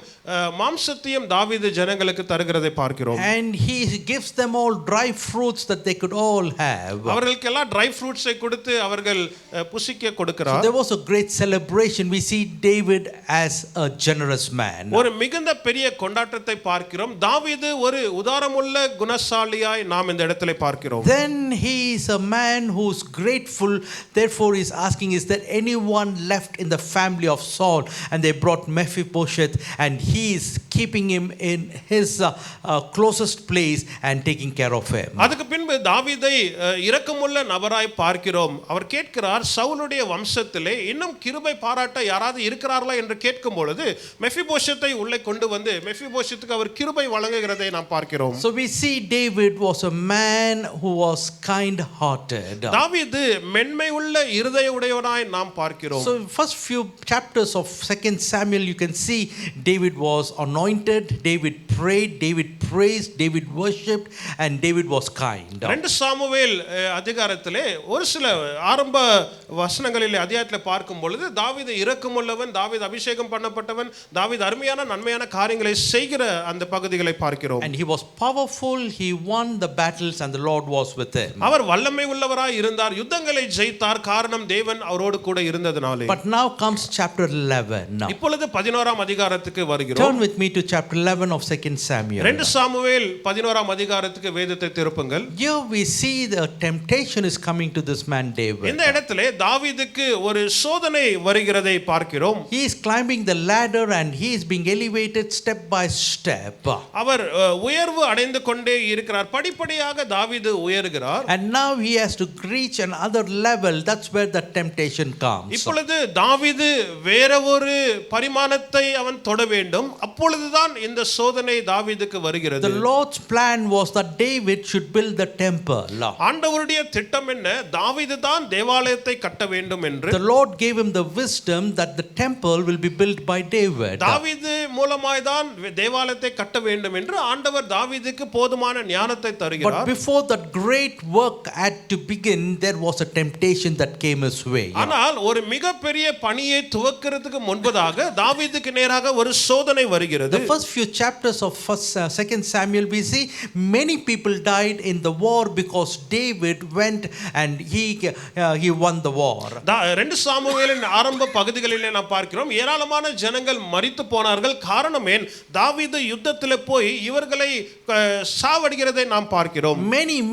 மாம்சத்தையும் தாவீது ஜனங்களுக்கு தருகிறதை பார்க்கிறோம். And he gives them all dry fruits that they could all have. அவர்களுக்கெல்லாம் ட்ரை ஃப்ரூட்ஸை கொடுத்து அவர்கள் புசிக்க So கொடுக்கிறார். there was a great celebration. We see David as a generous man. ஒரு மிகுந்த பெரிய கொண்டாட்டத்தை பார்க்கிறோம். தாவீது ஒரு உதாரமுள்ள குணசாலியாய் நாம் இந்த இடத்திலே பார்க்கிறோம். Then he is a man who's grateful. Therefore he is asking, is there anyone left in the family of Saul? And they brought Mephibosheth, and he is keeping him in his closest place and taking care of him. அதுக்கு பின்பு தாவீதை இரக்கமுள்ள நபராய் பார்க்கிறோம். அவர் கேட்கிறார், சவுலுடைய வம்சத்திலே இன்னும் கிருபை பாராட்ட யாராவது இருக்கிறார்களா என்று கேட்கும் பொழுது மெஃபிபோஷத்தை உள்ளே கொண்டு வந்து மெஃபிபோஷத்துக்கு அவர் கிருபை வழங்குகிறதை நாம் பார்க்கிறோம். So we see David was a man who was kind hearted. தாவீது மென்மை உள்ள இருதய உடையவனாய் நாம் பார்க்கிறோம். So first few chapters of 2 Samuel you can see David was anointed, David prayed, David praised, David worshipped, and David was kind. 2 Samuel அதிகாரத்திலே ஒரு சில ஆரம்ப வசனங்களிலே அத்தியாயத்திலே பார்க்கும் பொழுது தாவீது இரக்கமுள்ளவன், தாவீது அபிஷேகம் பண்ணப்பட்டவன், தாவீது அருமையான நன்மையான காரியங்களை செய்கிற அந்த பகுதிகளை பார்க்கிறோம். And he was powerful, he won the battles and the Lord was with him. அவர் வல்லமை உள்ளவராய் இருந்தார், யுத்தங்களை ஜெயித்தார், காரணம் தேவன் அவரோடு கூட இருந்ததனாலே. But now comes chapter 11. இப்பொழுது 11ஆம் அதிகாரத்துக்கு வருகிறோம். Turn with me to chapter 11 of 2 Samuel. 2 Samuel 11ஆம் அதிகாரத்துக்கு வேதத்தை திருப்புங்கள். Here we see the temptation is coming to this man David. இந்த இடத்திலே தாவீதுக்கு ஒரு சோதனை வருகிறதை பார்க்கிறோம். He is climbing the ladder and he is being elevated step by step. அவர் உயர்வு அடைந்து கொண்டே இருக்கிறார், படிப்படியாக தாவீது உயர்கிறார். And now he has to reach another level. That's where the temptation comes. இப்பொழுது தாவீது வேற ஒரு பரிமாணத்தை அவன் தொட வேண்டும். அப்பொழுதுதான் இந்த சோதனை தாவீதுக்கு வருகிறது. The Lord's plan was that David should build the temple. ஆண்டவருடைய திட்டம் என்ன? தாவீது தான் தேவாலயத்தை கட்ட வேண்டும் என்று. The Lord gave him the wisdom that the temple will be built by David. தாவீது மூலமாய் தான் தேவாலயத்தை கட்ட வேண்டும் என்று ஆண்டவர் தாவீதுக்கு போதுமான ஞானத்தை But தருகிறார். before that great work had to begin, there was a temptation that came his way. ஆனால் ஒரு மிகப்பெரிய பணியை துவக்கிறதுக்கு முன்பதாக தாவீதுக்கு நேராக ஒரு சோதனை வருகிறது. The first few chapters of 2 Samuel we see many people died in the war because David went and he won the war. 2 சாமுவேலின் ஆரம்ப பகுதிகளிலே நாம் பார்க்கிறோம், ஏராளமான ஜனங்கள் மரித்து போனார்கள். காரணம் ஏன்? தாவீது யுத்தத்திலே போய் இவர்களை சாவடிக்கிறதை நாம் பார்க்கிறோம்.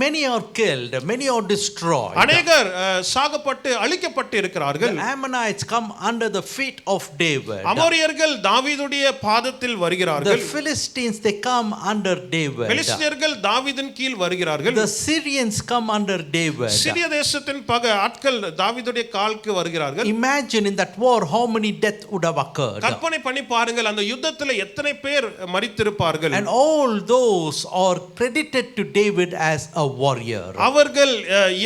Many are killed, many are destroyed. அநேகர் சாகப்பட்டு அழிக்கப்பட்டு இருக்கிறார்கள். The Ammonites come under the feet of David. அமோரியர்கள் தாவீதுடைய பாதத்தில் The வருகிறார்கள். Philistines they come under David. பெலிஸ்தியர்கள் தாவீதின் கீழ் வருகிறார்கள். The Syrians come under David. சிரிய தேசத்தின் ஆட்கள் தாவீதுடைய காலுக்கு வருகிறார்கள். Imagine in that war how many death would have occurred. கற்பனை பண்ணி பாருங்கள், அந்த யுத்தத்தில் எத்தனை பேர் மரித்திருப்பார்கள். And all those are credited to David as a warrior. அவர்கள்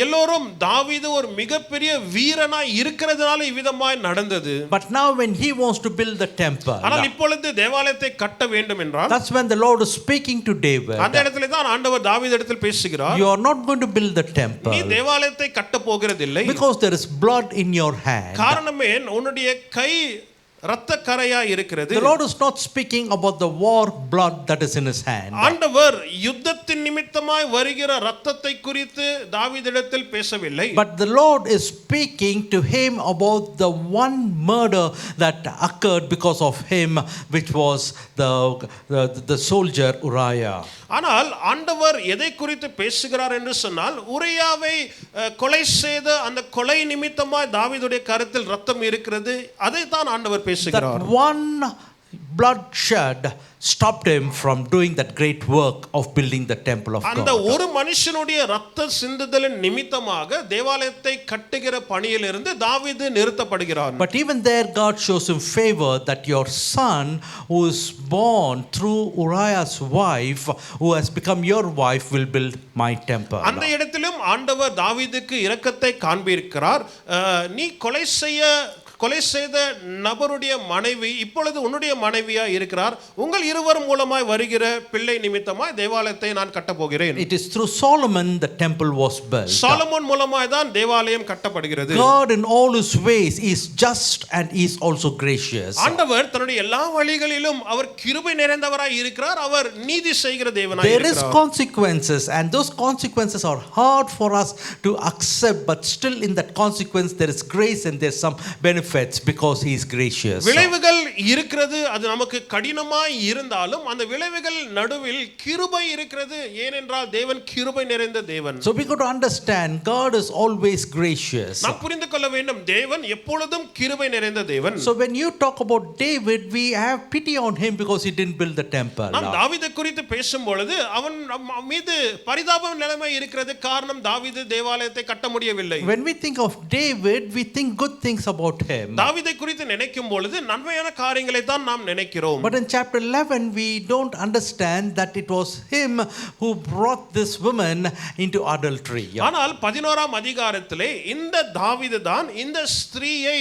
எல்லோரும் தாவீது ஒரு மிகப்பெரிய வீரனாய் இருக்கிறதுனால இவ்விதமாய் நடந்தது. But now when he wants to build the temple, ஆனால் இப்பொழுது தேவாலயத்தை கட்ட வேண்டும் என்றால் that's when the Lord is speaking to David. அந்த இடத்துல தான் ஆண்டவர் தாவீதிடத்தில் பேசுகிறார். You are not going to build the temple நீ தேவாலயத்தை கட்ட போகிறதில்லை. because there is blood in your hand. காரணமே உன்னுடைய கை இரத்த கரையா இருக்கிறது. The Lord is not speaking about the war blood that is in his hand. ஆண்டவர் யுத்தத்தின் நிமித்தமாய் வருகிற இரத்தத்தை குறித்து தாவீதிடத்தில் பேசவில்லை. But the Lord is speaking to him about the one murder that occurred because of him, which was the soldier Uriah. ஆனால் ஆண்டவர் எதை குறித்து பேசுகிறார் என்று சொன்னால், உரியாவை கொலை செய்த அந்த கொலை நிமித்தமாய் தாவீதுடைய கரத்தில் இரத்தம் இருக்கிறது, அதை தான் ஆண்டவர் பேசுகிறார். That one bloodshed stopped him from doing that great work of building the temple of அந்த God. ஒரு மனுஷனுடைய இரத்த சிந்துதலின் நிமித்தமாக தேவாலயத்தை கட்டுகிற பணியிலிருந்து தாவீது நிறுத்தப்படுகிறார். But even there God shows him favor that your son who is born through Uriah's wife, who has become your wife, will build my temple. அந்த இடத்திலும் ஆண்டவர் தாவீதுக்கு இரக்கத்தை காண்பிக்கிறார். நீ கொலை செய்ய கொலை செய்த நபருடைய மனைவி இப்பொழுது உன்னுடைய மனைவியா இருக்கிறார். உங்கள் இருவர் மூலமாய் வருகிற பிள்ளை நிமித்தமாய் தேவாலயத்தை நான் கட்டப் போகிறேன். It is through Solomon the temple was built. Solomon மூலமாய் தான் தேவாலயம் கட்டப்படுகிறது. God in all his ways is just and is also gracious. ஆண்டவர் தன்னுடைய எல்லா வழிகளிலும் அவர் கிருபை நிறைந்தவராய் இருக்கிறார். அவர் நீதி செய்கிற தேவனாய் There is இருக்கிறார். consequences, and those consequences are hard for us to accept, but still in that consequence there is grace and there's some benefits because he is gracious. விளைவுகள் இருக்கிறது, அது நமக்கு கடினமாய் இருந்தாலும் அந்த விளைவுகள் நடுவில் கிருபை இருக்கிறது. ஏனென்றால் தேவன் கிருபை நிறைந்த தேவன். So we got to understand God is always gracious. நாம் புரிந்து கொள்ள வேண்டும், தேவன் எப்பொழுதும் கிருபை நிறைந்த தேவன். So when you talk about David, we have pity on him because he didn't build the temple. நாம் தாவீதை குறித்து பேசும் பொழுது அவன் மீது பரிதாப நிலைமை இருக்கிறது. காரணம் தாவீது தேவாலயத்தை கட்ட முடியவில்லை. When we think of David, we think good things about him. தாவீதை குறித்து நினைக்கும் பொழுது நன்மையான காரியங்களை தான் நாம் நினைக்கிறோம். But in chapter 11 we don't understand that it was him who brought this woman into adultery. ஆனால் 11ஆம் அதிகாரத்திலே இந்த தாவீது தான் இந்த ஸ்திரீயை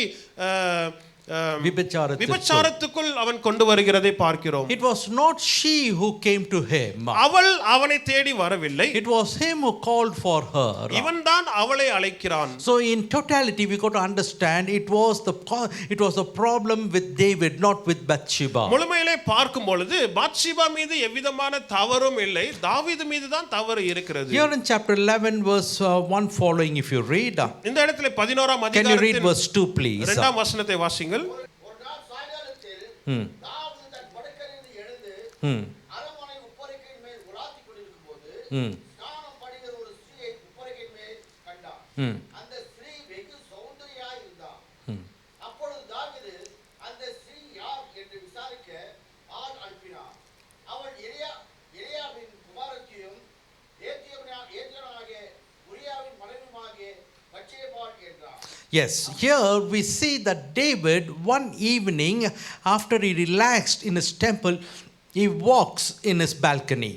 விபச்சாரத்துக்குள் அவன் கொண்டு வருகிறதை பார்க்கிறோம். It was not she who came to him. அவள் அவனை தேடி வரவில்லை. It was him who called for her. இவன் தான் அவளை அழைக்கிறான். So in totality we got to understand it was the problem with David, not with Bathsheba. முழுமையிலே பார்க்கும் பொழுது பாத்ஷிபா மீது எவ்விதமான தவறும் இல்லை, தாவீது மீது தான் தவறு இருக்கிறது. Here in chapter 11 verse 1 following, if you read, இந்த இடத்திலே 11ஆம் can you read அதிகாரத்தின் verse 2 please? 2ஆம் வசனத்தை வாசிங்கள். ஒரு நாள் சாயங்காலத்தில் தாவீது தன் படுக்கையிலிருந்து எழுந்து அரண்மனை உப்பரிகையின் மேல் உலாத்திக் கொண்டிருக்கும்போது ஸ்நானம் பண்ணுகிற ஒரு ஸ்திரீயை உப்பரிகையின் மேல் கண்டான். அந்த ஸ்திரீ வெகு சௌந்தரியாய் இருந்தாள். அப்பொழுது தாவீது அந்த ஸ்திரீ யார் என்று விசாரிக்க ஆள் அனுப்பினான். அவள் எலியாவின் குமாரத்தியும் ஏத்தியனாகிய உரியாவின் மனைவியுமாகிய பத்சேபாள் என்றார். Yes, here we see that David one evening after he relaxed in his temple, he walks in his balcony.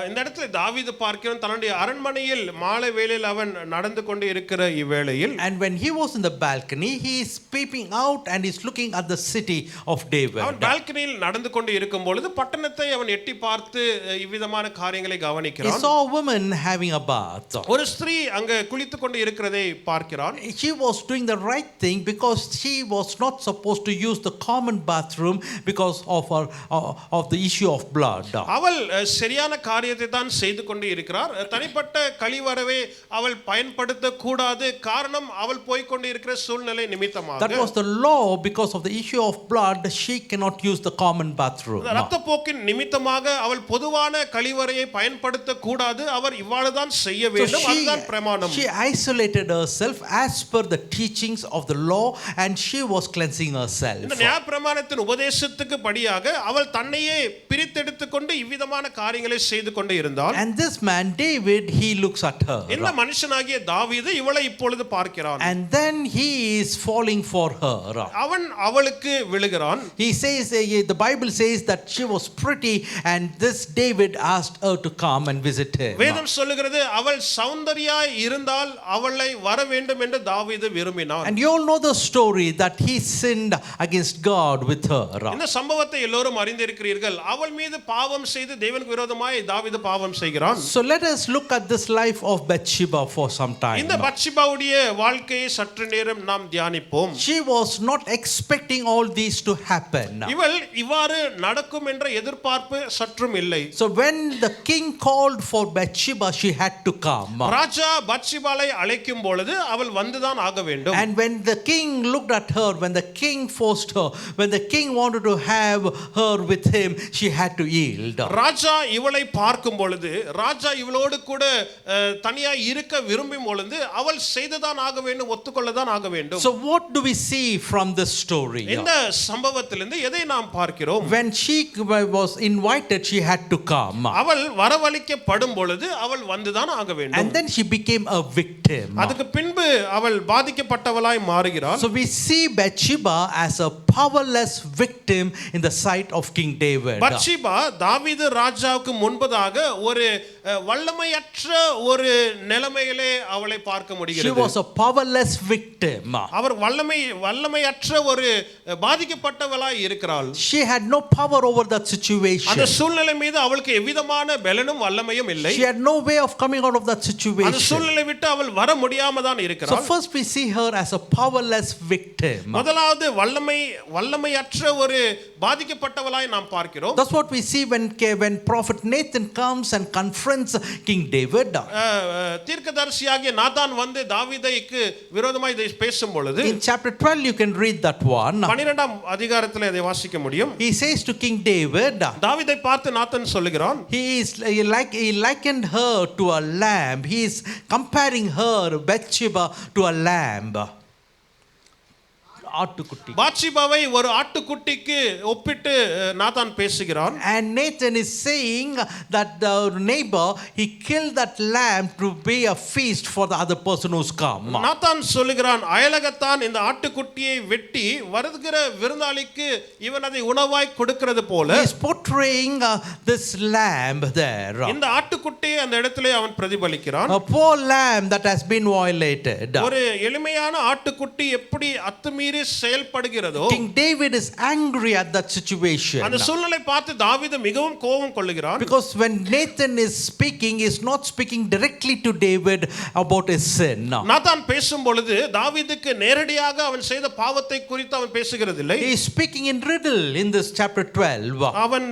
இந்த இடத்துல தாவீது பார்க்கிறோம் தன்னுடைய அரண்மனையில் மாலை வேளையில் அவன் நடந்து கொண்டு இருக்கிற இவ்வேளையில், and when he was in the balcony he is peeping out and is looking at the city of David. அவன் பால்கனியில் நடந்து கொண்டு இருக்கும் பொழுது பட்டணத்தை அவன் எட்டி பார்த்து இவ்விதமான காரியங்களை He கவனிக்கிறான். saw a woman having a bath. ஒரு ஸ்திரீ அங்க குளித்துக் கொண்டு இருக்கிறதை பார்க்கிறான். She was doing the right thing because she was not supposed to use the common bathroom because of the issue of blood. அவள் சரியான காரியத்தை தான் செய்து கொண்டு இருக்கிறார். தனிப்பட்ட கழிவறையை அவள் பயன்படுத்த கூடாது. காரணம் அவள் போய் கொண்டு இருக்கிற சூழ்நிலை நிமித்தமாக. That was the law. Because of the issue of blood she cannot use the common bathroom. இரத்தப்போக்கின் நிமித்தமாக அவள் பொதுவான கழிவறையை பயன்படுத்த கூடாது. அவர் இவ்வாறு தான் செய்ய வேண்டும். அதுதான் பிரமாணம். She isolated herself as per the teachings of the law and she was cleansing herself. இந்த நியாயப்பிரமாணத்தின் உபதேசத்துக்கு படியாக அவள் தன்னையே பிரித்தெடுத்துக் கொண்டு இவ்விதமான காரியங்களை செய்து கொண்டு இருந்தாள். And this man David, he looks at her. இந்த மனுஷனாகிய தாவீது இவளை இப்பொழுது பார்க்கிறான். And then he is falling for her. அவன் அவளுக்கு விழுகிறான். He says, the Bible says that she was pretty and this David asked her to come and visit him. வேதம் சொல்லுகிறது அவள் சௌந்தரியாய் இருந்தால் அவளை வர வேண்டும் என்று தாவீது விரும்பினான். And you all know the story that he sinned against God with her. இந்த சம்பவத்தை எல்லோரும் அறிந்திருக்கிறீர்கள். அவள் மீது பாவம் செய்து தேவனுக்கு விரோதமாய் தாவீது பாவம் செய்கிறான். So let us look at this life of Bathsheba for some time. இந்த பத்ஷிபாவுடைய வாழ்க்கையை சற்று நேரம் நாம் தியானிப்போம். She was not expecting all these to happen. இவள் இவ்வாறு நடக்கும் என்ற எதிர்பார்ப்பு சற்றும் இல்லை. So when the king called for Bathsheba, she had to come. ராஜா பத்ஷிபாளை அழைக்கும் பொழுது அவள் வந்துதான் ஆக வேண்டும். And when the king looked at her, when the king forced her, when the king wanted to have her with him, she had to yield. ராஜா இவளை பார்க்கும் பொழுது, ராஜா இவளோடு கூட தனியா இருக்க விரும்பும் பொழுது அவள் செய்துதான் ஆக வேண்டும், ஒத்துக்கொள்ளதான் ஆக வேண்டும். So what do we see from this story? இந்த சம்பவத்திலிருந்து எதை நாம் பார்க்கிறோம்? When she was invited, she had to come. அவள் வரவழைக்கப்படும் பொழுது அவள் வந்துதான் ஆக வேண்டும். And then she became a victim. அதுக்கு பின்பு அவள் பாதிக்கப்பட்டவளாய் மாறுகிறாள். So we see Bathsheba as a powerless victim in the sight of King David. பத்ஷிபா தாவீது ராஜாவுக்கு முன்பதாக ஒரு வல்லமையற்ற ஒரு நிலைமையிலே அவளை பார்க்க She முடிகிறது. was a powerless victim. அவர் வல்லமையற்ற ஒரு பாதிக்கப்பட்டவளாய் இருக்கிறாள். She had no power over that situation. அந்த சூழ்நிலை மீது அவளுக்கு எவ்விதமான பலனும் வல்லமையும் இல்லை. She had no way of coming out of that அந்த situation. சூழ்நிலை விட்டு அவள் வர முடியாம தான் So இருக்கிறாள். first we see her as a powerless victim. முதலாவது வல்லமையற்ற ஒரு பாதிக்கப்பட்டவளாய் நாம் பார்க்கிறோம். That's what we see when prophet Nathan comes and confronts King David. தீர்க்கதரிசியாகிய நாதான் வந்து தாவீதுக்கு விரோதமாய் இதை பேசும் பொழுது In chapter 12 you can read that one. 12ஆம் அதிகாரத்தில் இதை வாசிக்க முடியும். He says to King David, தாவீதை பார்த்து நாதான் சொல்லுகிறான், he likened her to a lamb. He is comparing her, Bathsheba, to a lamb. ஆட்டுக்குட்டி. பாத்ஷிபாவை ஒரு ஆட்டுக்குட்டிக்கு ஒப்பிட்டு நாதான் பேசுகிறான். And Nathan is saying that the neighbor, he killed that lamb to be a feast for the other person who's come. நாதான் சொல்லுகிறான், அயலகத்தான் இந்த ஆட்டுக்குட்டியை வெட்டி வருகிற விருந்தாளிக்கு இவன் அதை உணவாய் கொடுக்கிறது போல. He is portraying this lamb there. இந்த ஆட்டுக்குட்டியை அந்த இடத்திலே அவன் பிரதிபலிக்கிறான். A poor lamb that has been violated. ஒரு எளிமையான ஆட்டுக்குட்டி எப்படி அத்துமீறி செயல்படுகிறதோ, King David is angry at that situation. அந்த சூழ்நிலை பார்த்து தாவீது மிகவும் கோபம் கொள்ளுகிறான். Because when Nathan is speaking, he is not speaking directly to David about his sin. நாதான் பேசும் பொழுது தாவீதுக்கு நேரடியாக அவன் செய்த பாவத்தை குறித்து அவன் பேசுகிறதில்லை. He is speaking in riddle in this chapter 12. அவன்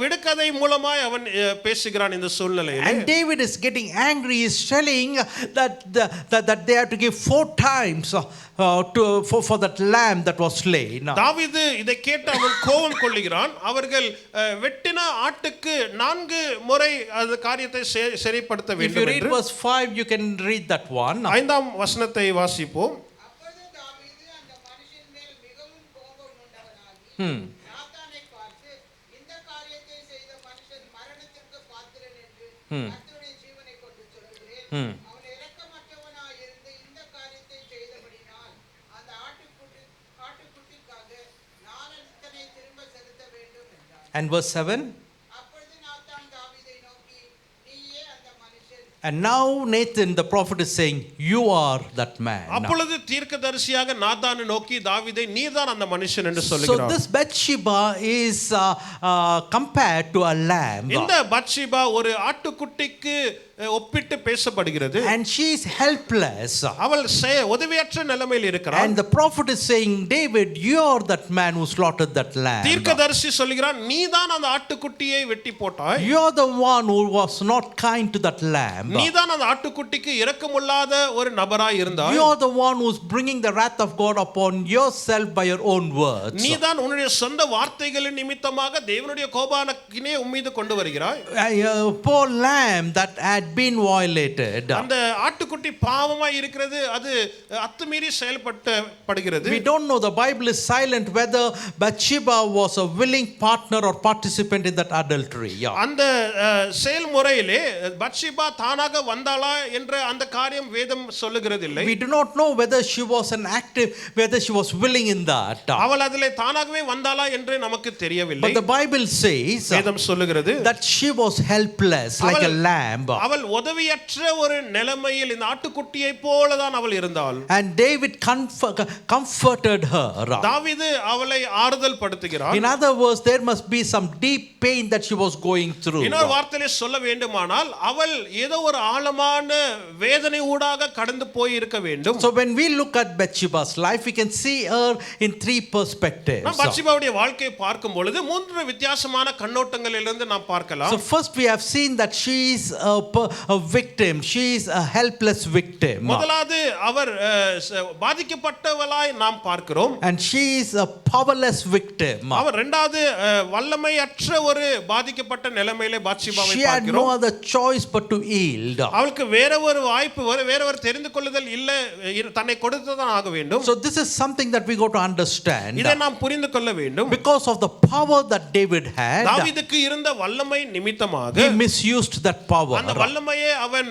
விடுகதை மூலமாய் அவன் பேசுகிறான் இந்த சூழ்நிலையில். And David is getting angry. He is telling that they have to give 4 times for that lamb that was slain. தாவீது இதை கேட்டு அவன் கோபம் கொள்ளுகிறான். அவர்கள் வெட்டின ஆட்டுக்கு 4 முறை அந்த காரியத்தை சரிப்படுத்த If you வேண்டும் read என்று. verse 5, you can read that one. 5ஆம் வசனத்தை வாசிப்போம். அப்பொழுது தாவீது அந்த மனுஷன் மேல் மிகவும் கோபம் உண்டவனாகி நாத்தானை பார்த்து, இந்த காரியத்தை செய்த மனுஷன் மரணத்திற்கு பாத்திரன் என்று கர்த்தருடைய ஜீவனை கொண்டு சொல்லுகிறேன். அவன் இரக்கமற்றவனாய் இருந்து இந்த காரியத்தை செய்தபடினால் அந்த ஆட்டுக்குட்டிக்காக நாலத்தனை திரும்ப செலுத்த வேண்டும் என்றார். And verse 7. அப்பொழுது நாத்தான் தாவீதை நோக்கி, நீயே அந்த மனுஷன். And now Nathan the prophet is saying, you are that man. அப்பொழுது தீர்க்கதரிசியாக நாத்தானை நோக்கி தாவீதை நீதான் அந்த மனுஷன் என்று So சொல்லுகிறான். this Bathsheba is compared to a lamb. இந்த பத்ஷிபா ஒரு ஆட்டுக்குட்டிக்கு ஒப்பிட்டு பேசப்படுகிறது. And she is helpless. அவள் உதவியற்ற நிலைமையில் இருக்கிறாள். And the prophet is saying, David, you are that man who slaughtered that lamb. தீர்க்கதரிசி சொல்கிறான், நீதான் அந்த ஆட்டுக்குட்டியை வெட்டி போட்டாய். You are the one who was not kind to that lamb. நீதான் அந்த ஆட்டுக்குட்டிக்கு இரக்கமில்லாத ஒரு நபராய் இருந்தாய். You are the one who's bringing the wrath of God upon yourself by your own words. நீதான் உன்னுடைய சொந்த வார்த்தைகளின் நிமித்தமாக தேவனுடைய கோபானக்கினை உம்மீது கொண்டு வருகிறாய். A poor lamb that had been violated. அந்த ஆட்டுக்குட்டி பாவமாய் இருக்கிறது, அது அத்துமீறி செயல்படுகிறது. We don't know, the Bible is silent whether Bathsheba was a willing partner or participant in that adultery. அந்த செயல்முறையிலே பத்ஷிபா தானாக வந்தாளா என்ற அந்த காரியம் வேதம் சொல்லுகிறது இல்லை. We do not know whether she was whether she was willing in that. அவள் அதிலே தானாகவே வந்தாளா என்று நமக்கு தெரியவில்லை. But the Bible says வேதம் சொல்லுகிறது that she was helpless like a lamb. அவள் உதவியற்ற ஒரு நிலைமையில் இந்த ஆட்டுக்குட்டியை போல தான் அவள் இருந்தாள். And David comforted her. தாவீது அவளை ஆறுதல் படுத்துகிறான். In other words, there must be some deep pain that she was going through. இன்னொரு வார்த்தையிலே சொல்ல வேண்டுமானால் அவள் ஏதோ ஒரு ஆழமான வேதனை ஊடாக கடந்து போய் இருக்க வேண்டும். So when we look at Bathsheba's life, we can see her in 3 perspectives. நாம் பத்ஷிபாவுடைய வாழ்க்கையை பார்க்கும் பொழுது 3 வித்தியாசமான கண்ணோட்டங்களிலிருந்து நாம் பார்க்கலாம். So first we have seen that she is a victim. She is a helpless victim. முதலாவது அவர் பாதிக்கப்பட்டவளாய் நாம் பார்க்கிறோம். And she is a powerless victim. அவர் இரண்டாவது வல்லமையற்ற ஒரு பாதிக்கப்பட்ட நிலைமையிலே பத்ஷிபாவை She had no பார்க்கிறோம். other choice but to yield. அவளுக்கு வேற ஒரு வாய்ப்பு, வேற ஒரு தெரிந்து கொள்ளுதல் இல்ல, தன்னை கொடுத்துதான் ஆக வேண்டும். So this is something that we got to understand. இதை நாம் புரிந்து கொள்ள வேண்டும். Because of the power that David had, தாவீதுக்கு இருந்த வல்லமை நிமித்தமாக he misused that power. அந்த வல்லமையை அவன்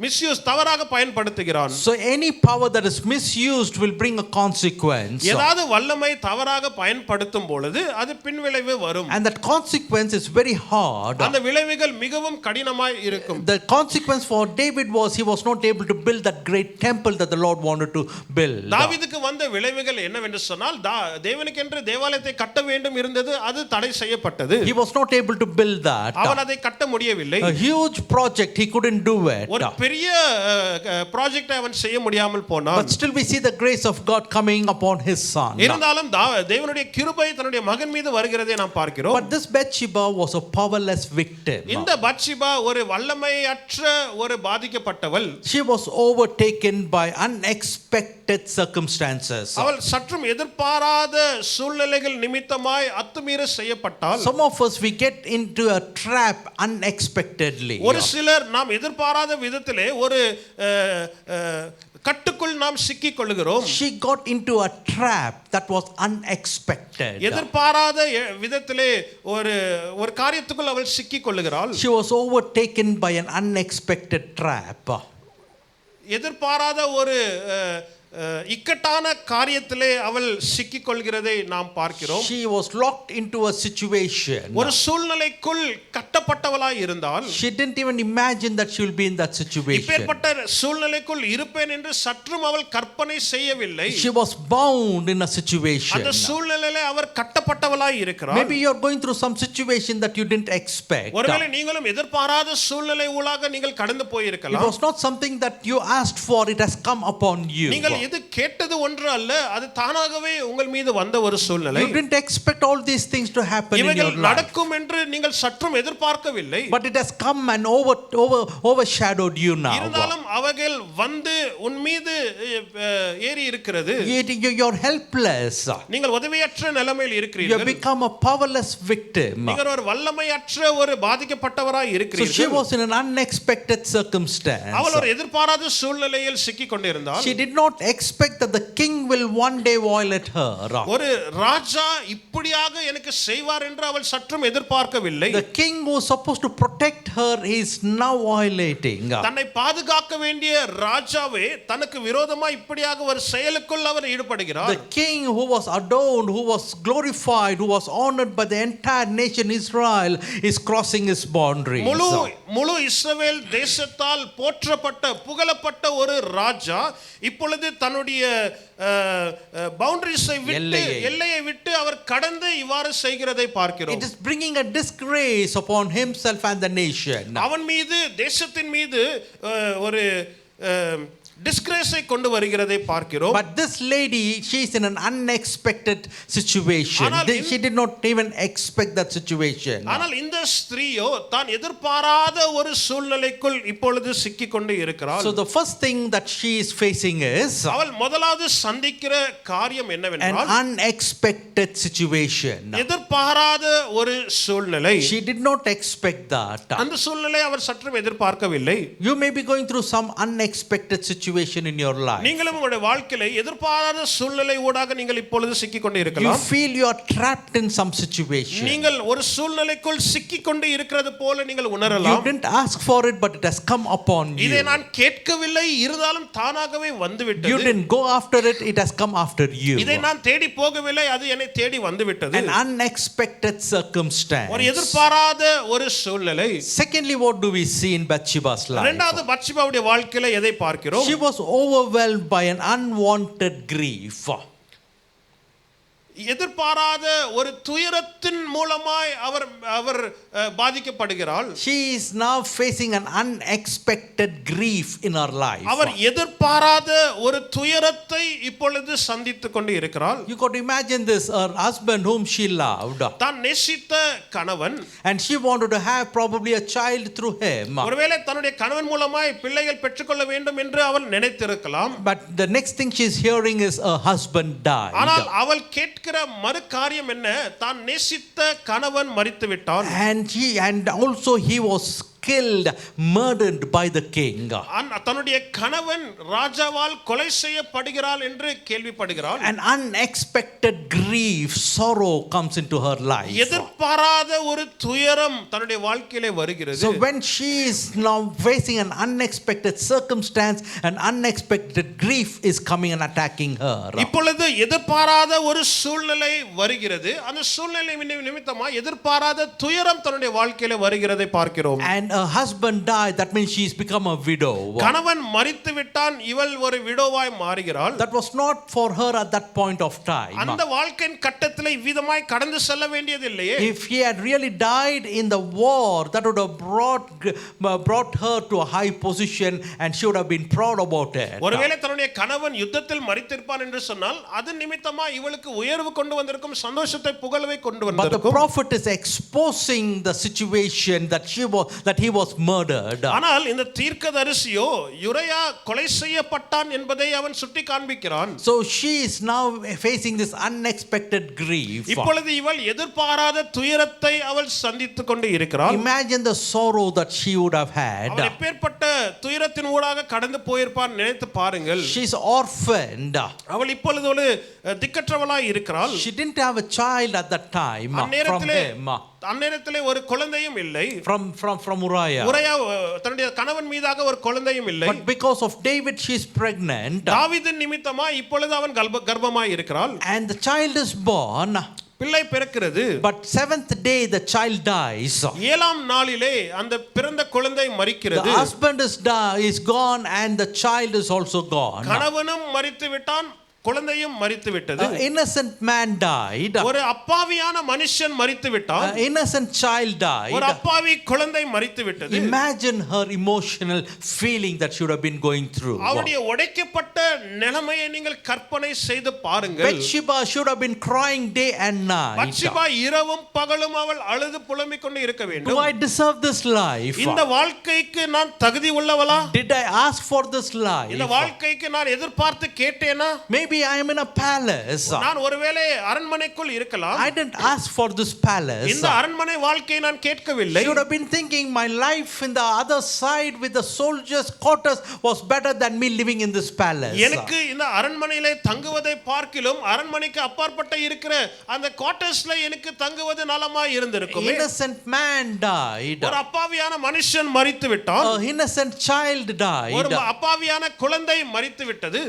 மிஸ்யூஸ் தவறாக பயன்படுத்துகிறான். So any power that is misused will bring a consequence. ஏதாவது வல்லமை தவறாக பயன்படுத்தும் பொழுது அது பின்விளைவு வரும். And that consequence is very hard. அந்த விளைவுகள் மிகவும் கடினமாய் இருக்கும். The consequence for David was he was not able to build that great temple that the Lord wanted to build. தாவீதுக்கு வந்த விளைவுகள் என்னவென்று சொன்னால் தேவனுக்கென்று தேவாலயத்தை கட்ட வேண்டும் இருந்தது, அது தடை செய்யப்பட்டது. He was not able to build that. அவன் அதை கட்ட முடியவில்லை. A huge project, he couldn't do it. ஒரு பெரிய ப்ராஜெக்ட்டை அவன் செய்ய முடியாமல் போனான். But still we see the grace of God coming upon his son. இருந்தாலும் தேவனுடைய கிருபை தன்னுடைய மகன் மீது வருகிறதை நாம் பார்க்கிறோம். But this Bathsheba was a powerless victim. இந்த பத்ஷிபா ஒரு வல்லமையற்ற ஒரு பாதிக்கப்பட்டவள். She was overtaken by unexpected circumstances. அவள் சற்றும் எதிர்பாராத சூழ்நிலைகள் நிமித்தமாய் அத்துமீற செய்யப்பட்டாள். Some of us we get into a trap unexpectedly. ஒரு சிலர் நாம் எதிர்பாராத விதத்திலே ஒரு கட்டுக்குள் நாம் சிக்கிக் கொள்கிறோம். She got into a trap that was unexpected. எதிர்பாராத விதத்திலே ஒரு காரியத்துக்குள் அவள் சிக்கிக் கொள்கிறாள். She was overtaken by an unexpected trap. எதிர்பாராத ஒரு இக்கட்டான காரியத்திலே அவள் சிக்கிக் கொள்கிறதை நாம் பார்க்கிறோம். She was locked into a situation. ஒரு சூழ்நிலைக்குள் கட்டப்பட்டவளாய் இருந்தால் She didn't even imagine that she will be in that situation. இப்பேற்பட்ட சூழ்நிலைக்குள் இருப்பேன் என்று சற்றும் அவள் கற்பனை செய்யவில்லை. She was bound in a situation. அந்த சூழ்நிலையிலே அவர் கட்டப்பட்டவளாய் இருக்கிறார். Maybe you are going through some situation that you didn't expect. ஒருவேளை நீங்களும் எதிர்பாராத சூழ்நிலை ஊடாக நீங்கள் கடந்து போய் It இருக்கலாம். was not something that you asked for, it has come upon you. நீங்கள் எது கேட்டது ஒன்று அல்ல, அது தானாகவே உங்கள் மீது வந்த ஒரு சூழ்நிலை. You didn't expect all these things to happen in your இவைகள் life. நடக்கும் என்று நீங்கள் சற்றும் எதிர்பார்க்கவில்லை. But it has come and overshadowed you now. இருந்தாலும் அவைகள் வந்து உன் மீது ஏறி இருக்கிறது. You're helpless. நீங்கள் உதவியற்ற நிலைமையில் You இருக்கிறீர்கள். have become a powerless victim. நீங்கள் ஒரு வல்லமையற்ற ஒரு பாதிக்கப்பட்டவராய் So she இருக்கிறீர்கள். was in an unexpected circumstance. அவள் ஒரு எதிர்பாராத சூழ்நிலையில் சிக்கிக் கொண்டிருந்தாள். She did not expect that the king will one day violate her. ஒரு ராஜா இப்படியாக எனக்கு செய்வார் என்று அவள் சற்றும் எதிர்பார்க்கவில்லை. The king who was supposed to protect her is now violating. தன்னை பாதுகாக்க வேண்டிய ராஜாவே தனக்கு விரோதமா இப்படியாக ஒரு செயலுக்குள் அவர் ஈடுபடுகிறார். The king who was adorned, who was glorified, who was honored by the entire nation Israel is crossing his boundaries. முழு இஸ்ரவேல் தேசத்தால் போற்றப்பட்ட புகழப்பட்ட ஒரு ராஜா இப்பொழுது தன்னுடைய பவுண்டரிஸை விட்டு எல்லையை விட்டு அவர் கடந்து இவ்வாறு செய்கிறதை பார்க்கிறோம். It is bringing a disgrace upon himself and the nation. அவன் மீது தேசத்தின் மீது ஒரு டிஸ்கிரேஸை கொண்டு வருகிறதை பார்க்கிறோம். But this lady, she is in an unexpected situation. She did not even expect that situation. ஆனால் இந்த ஸ்திரீயோ தான் எதிர்பாராத ஒரு சூழ்நிலைக்குள் இப்பொழுது சிக்கிக் கொண்டு இருக்கிறாள். So the first thing that she is facing is அவள் முதலாவது சந்திக்கிற காரியம் என்னவென்றால் an unexpected situation. எதிர்பாராத ஒரு சூழ்நிலை. She did not expect that. அந்த சூழ்நிலை அவர் சற்றும் எதிர்பார்க்கவில்லை. You may be going through some unexpected situation in your life. நீங்களும் உங்களுடைய வாழ்க்கையிலே எதிர்பாராத சூழ்நிலை ஊடாக நீங்கள் இப்பொழுது சிக்கிக் கொண்டு இருக்கலாம். You feel you are trapped in some situation. நீங்கள் ஒரு சூழ்நிலைக்குள் சிக்கிக் கொண்டு இருக்கிறது போல நீங்கள் உணரலாம். You didn't ask for it, but it has come upon you. இதை நான் கேட்கவில்லை, இருந்தாலும் தானாகவே வந்துவிட்டது. You didn't go after it, it has come after you. இதை நான் தேடி போகவில்லை, அது என்னை தேடி வந்துவிட்டது. An unexpected circumstance. ஒரு எதிர்பாராத ஒரு சூழ்நிலை. Secondly, what do we see in Bathsheba's life? இரண்டாவது பத்ஷிபாவுடைய வாழ்க்கையில எதை பார்க்கிறோம்? She was overwhelmed by an unwanted grief. எதிர்பாராத ஒரு துயரத்தின் மூலமாய் அவர் பாதிக்கப்படுகிறாள். She is now facing an unexpected grief in her life. அவர் எதிர்பாராத ஒரு துயரத்தை இப்பொழுது சந்தித்துக் கொண்டு இருக்கிறாள். You could imagine this, her husband whom she loved, தான் நேசித்த கணவன், and she wanted to have probably a child through him. ஒருவேளை தன்னுடைய கணவன் மூலமாய் பிள்ளைகள் பெற்றுக்கொள்ள வேண்டும் என்று அவள் நினைத்திருக்கலாம். But the next thing she is hearing is her husband died. ஆனால் அவள் கேட்கிற மறு காரியம் என்ன? தான் நேசித்த கணவன் மரித்து விட்டான். And also he was killed, murdered by the king. தன்னுடைய கணவன் ராஜாவால் கொலை செய்யப்படுகிறாள் என்று கேள்விப்படுகிறாள். An unexpected grief, sorrow comes into her life. எதிர்பாராத ஒரு துயரம் தன்னுடைய வாழ்க்கையிலே வருகிறது. So when she is now facing an unexpected circumstance, an unexpected grief is coming and attacking her. இப்பொழுது எதிர்பாராத ஒரு சூழ்நிலை வருகிறது. அந்த சூழ்நிலை நிமித்தமா எதிர்பாராத துயரம் தன்னுடைய வாழ்க்கையிலே வருகிறதை பார்க்கிறோம். And her husband died, that means she's become a widow. கணவன் மரித்து விட்டான், இவள் ஒரு விடோவாய் மாறுகிறாள். That was not for her at that point of time. அந்த வாழ்க்கையின் கட்டத்திலே இவ்விதமாய் கடந்து செல்ல வேண்டியதில்லையே. If he had really died in the war, that would have brought her to a high position and she would have been proud about it. ஒருவேளை தன்னுடைய கணவன் யுத்தத்தில் மரித்திருப்பான் என்று சொன்னால் அது நிமித்தமா இவளுக்கு உயர்வு கொண்டு வந்திருக்கும், சந்தோஷத்தை புகழ்வை கொண்டு But the வந்திருக்கும். prophet is exposing the situation that he was murdered. ஆனால் இந்த தீர்க்கதரிசியோ யுரையா கொலை செய்யப்பட்டான் என்பதை அவன் சுட்டி காண்பிக்கிறான். So she is now facing this unexpected grief. இப்பொழுது இவள் எதிர்பாராத துயரத்தை அவள் சந்தித்துக் கொண்டு இருக்கிறாள். Imagine the sorrow that she would have had. அவள் எப்பேற்பட்ட துயரத்தின் ஊடாக கடந்து போயிருப்பான் நினைத்து பாருங்கள். She's orphaned. அவள் இப்பொழுது ஒரு திக்கற்றவளாய் இருக்கிறாள். She didn't have a child at that time from him. அந்நேரத்திலே ஒரு குழந்தையும் இல்லை. From Uriah. உரையா தன்னுடைய கணவன் மீதாக ஒரு குழந்தையும் இல்லை. But because of David she is pregnant. தாவீதின் நிமித்தமா இப்பொழுது அவன் கர்ப்பமாய் இருக்கிறாள். And the child is born. பிள்ளை பிறக்கிறது. But seventh day the child dies. ஏழாம் நாளிலே அந்த பிறந்த குழந்தை மரிக்கிறது. The husband is gone and the child is also gone. கணவனும் மரித்து விட்டான், குழந்தையும் மரித்து விட்டது. An innocent man died. ஒரு அப்பாவியான மனுஷன் மரித்து விட்டான். An innocent child died. ஒரு அப்பாவி குழந்தை மரித்து விட்டது. Imagine her emotional feeling that she would have been going through. அவளுடைய உடைக்கப்பட்ட நிலைமையை நீங்கள் கற்பனை செய்து பாருங்கள். Bathsheba should have been crying day and night. பத்ஷிபா இரவும் பகலும் அவள் அழுது புலம்பிக் கொண்டு இருக்க Do வேண்டும். I deserve this life? இந்த வாழ்க்கைக்கு நான் தகுதி உள்ளவளா? Did I ask for this life? இந்த வாழ்க்கைக்கு நான் எதிர்பார்த்து கேட்டேனா? Maybe I am in a palace. நான் ஒருவேளை அரண்மனைக்குள் இருக்கலாம். I didn't ask for this palace. இந்த அரண்மனை வாழ்க்கையை நான் கேட்கவில்லை. She would have been thinking my life in the other side with the soldiers' quarters was better than me living in this palace. எனக்கு இந்த அரண்மனையிலே தங்குவதை பார்க்கிலும் அரண்மனைக்கு அப்பாற்பட்ட இருக்கிற அந்த குவார்ட்டர்ஸ்ல எனக்கு தங்குவது நலமாய் இருந்திருக்கும். Innocent man died. ஒரு அப்பாவியான மனுஷன் மரித்து விட்டான். An innocent child died. ஒரு அப்பாவியான குழந்தை மரித்து விட்டது.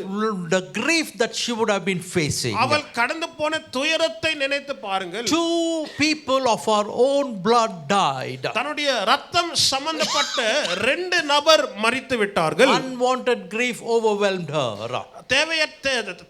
The grief that she would have been facing. அவள் கடந்து போன துயரத்தை நினைத்து பாருங்கள். Two people of our own blood died. தன்னுடைய ரத்தம் சம்பந்தப்பட்ட ரெண்டு நபர் மரித்து விட்டார்கள். Unwanted grief overwhelmed her.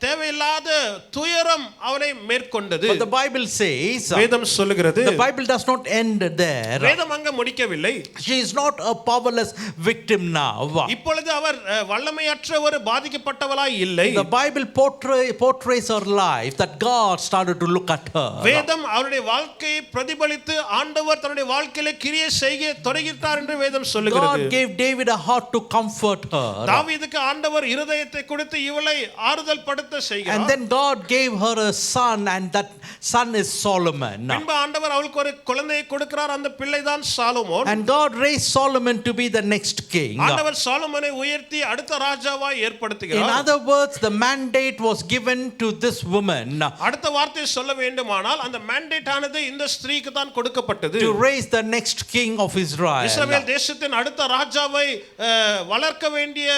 தேவையில்லாத துயரம் அவளை மேற்கொண்டது. But the Bible says, வேதம் சொல்லுகிறது, the Bible does not end there. வேதம் அங்க முடிக்கவில்லை. She is not a powerless victim now. இப்பொழுது அவர் வல்லமையற்ற ஒரு பாதிக்கப்பட்டவளாய் இல்லை. The Bible portrays her life that God started to look at her. வேதம் அவருடைய வாழ்க்கையை பிரதிபலித்து ஆண்டவர் தன்னுடைய வாழ்க்கையிலே கிரியை செய்ய தொடங்கிட்டார் என்று வேதம் சொல்லுகிறது. God gave David a heart to comfort her. தாவீதுக்கு ஆண்டவர் இருதயத்தை கொடுத்து இவளை ஆறுதல் படுத்த செய்கிறார். And then God gave her a son, and that son is Solomon. பின்பு ஆண்டவர் அவளுக்கு ஒரு குழந்தையை கொடுக்கிறார், அந்த பிள்ளைதான் Solomon. And God raised Solomon to be the next king. ஆண்டவர் சாலமோனை உயர்த்தி அடுத்த ராஜாவாய் ஏற்படுத்துகிறார். In other words, the mandate was given to this woman. அடுத்த வார்த்தை சொல்ல வேண்டுமானால் அந்த mandate ஆனது இந்த ஸ்திரீக்கு தான் கொடுக்கப்பட்டது. To raise the next king of Israel. இஸ்ரவேல் தேசத்தின் அடுத்த ராஜாவை வளர்க்க வேண்டிய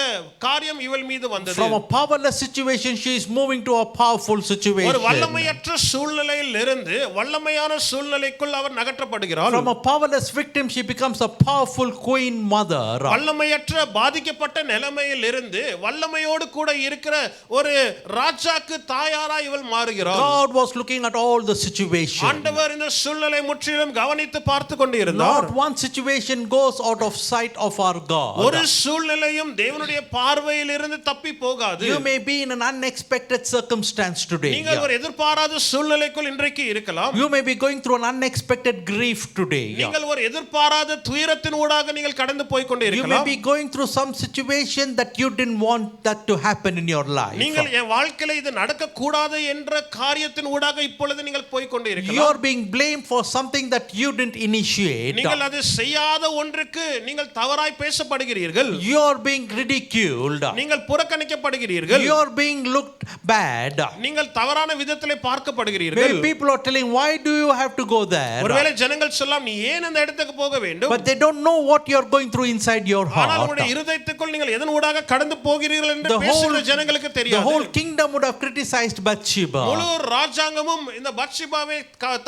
காரியம் இவள் மீது வந்தது. From a powerless situation she is moving to a powerful situation. ஒரு வல்லமையற்ற சூழ்நிலையில் இருந்து வல்லமையான சூழ்நிலைக்குள் அவர் நகற்றப்படுகிறார். From a powerless victim she becomes a powerful queen mother. வல்லமையற்ற பாதிக்கப்பட்ட நிலைமையில் இருந்து வல்லமையோடு கூட இருக்கிற ஒரு ராஜாக்கு தாயாராய் இவள் மாறுகிறார். God was looking at all the situation. ஆண்டவர் இந்த சூழ்நிலை முற்றிலும் கவனித்து பார்த்து கொண்டிருந்தார். Not one situation goes out of sight of our God. ஒரு சூழ்நிலையும் தேவனுடைய பார்வையில் இருந்து தப்பி போகாது. You may be in an unexpected circumstance today. நீங்கள் ஒரு எதிர்பாராத சூழ்நிலைக்குள் இன்றைக்கு இருக்கலாம். You may be going through an unexpected grief today. நீங்கள் ஒரு எதிர்பாராத துயரத்தின் ஊடாக நீங்கள் கடந்து போய் கொண்டே You may இருக்கலாம். be going through some situation that you didn't want that to happen in your life. நீங்கள் என் வாழ்க்கையில இது நடக்க கூடாது என்ற காரியத்தின் ஊடாக இப்பொழுது நீங்கள் போய் கொண்டே You இருக்கலாம். are being blamed for something that you didn't initiate. நீங்கள் அது செய்யாத ஒன்றுக்கு நீங்கள் தவறாய் பேசப்படுகிறீர்கள். You are being ridiculed. நீங்கள் புறக்கணிக்கப்படுகிறீர்கள். You are being looked bad. நீங்கள் தவறான விதத்திலே பார்க்கப்படுகிறீர்கள். Maybe people are telling, why do you have to go there? ஒருவேளை ஜனங்கள் சொல்லலாம், நீ ஏன் அந்த இடத்துக்கு போக வேண்டும்? But they don't know what you are going through inside your ஆனால் heart. உங்களுடைய இருதயத்துக்குள் நீங்கள் எதன் ஊடாக கடந்து போகிறீர்கள் என்று The பேசுகிற ஜனங்களுக்கு the தெரியாது. whole kingdom would have criticized Bathsheba. முழு ராஜாங்கமும் இந்த பத்ஷிபாவை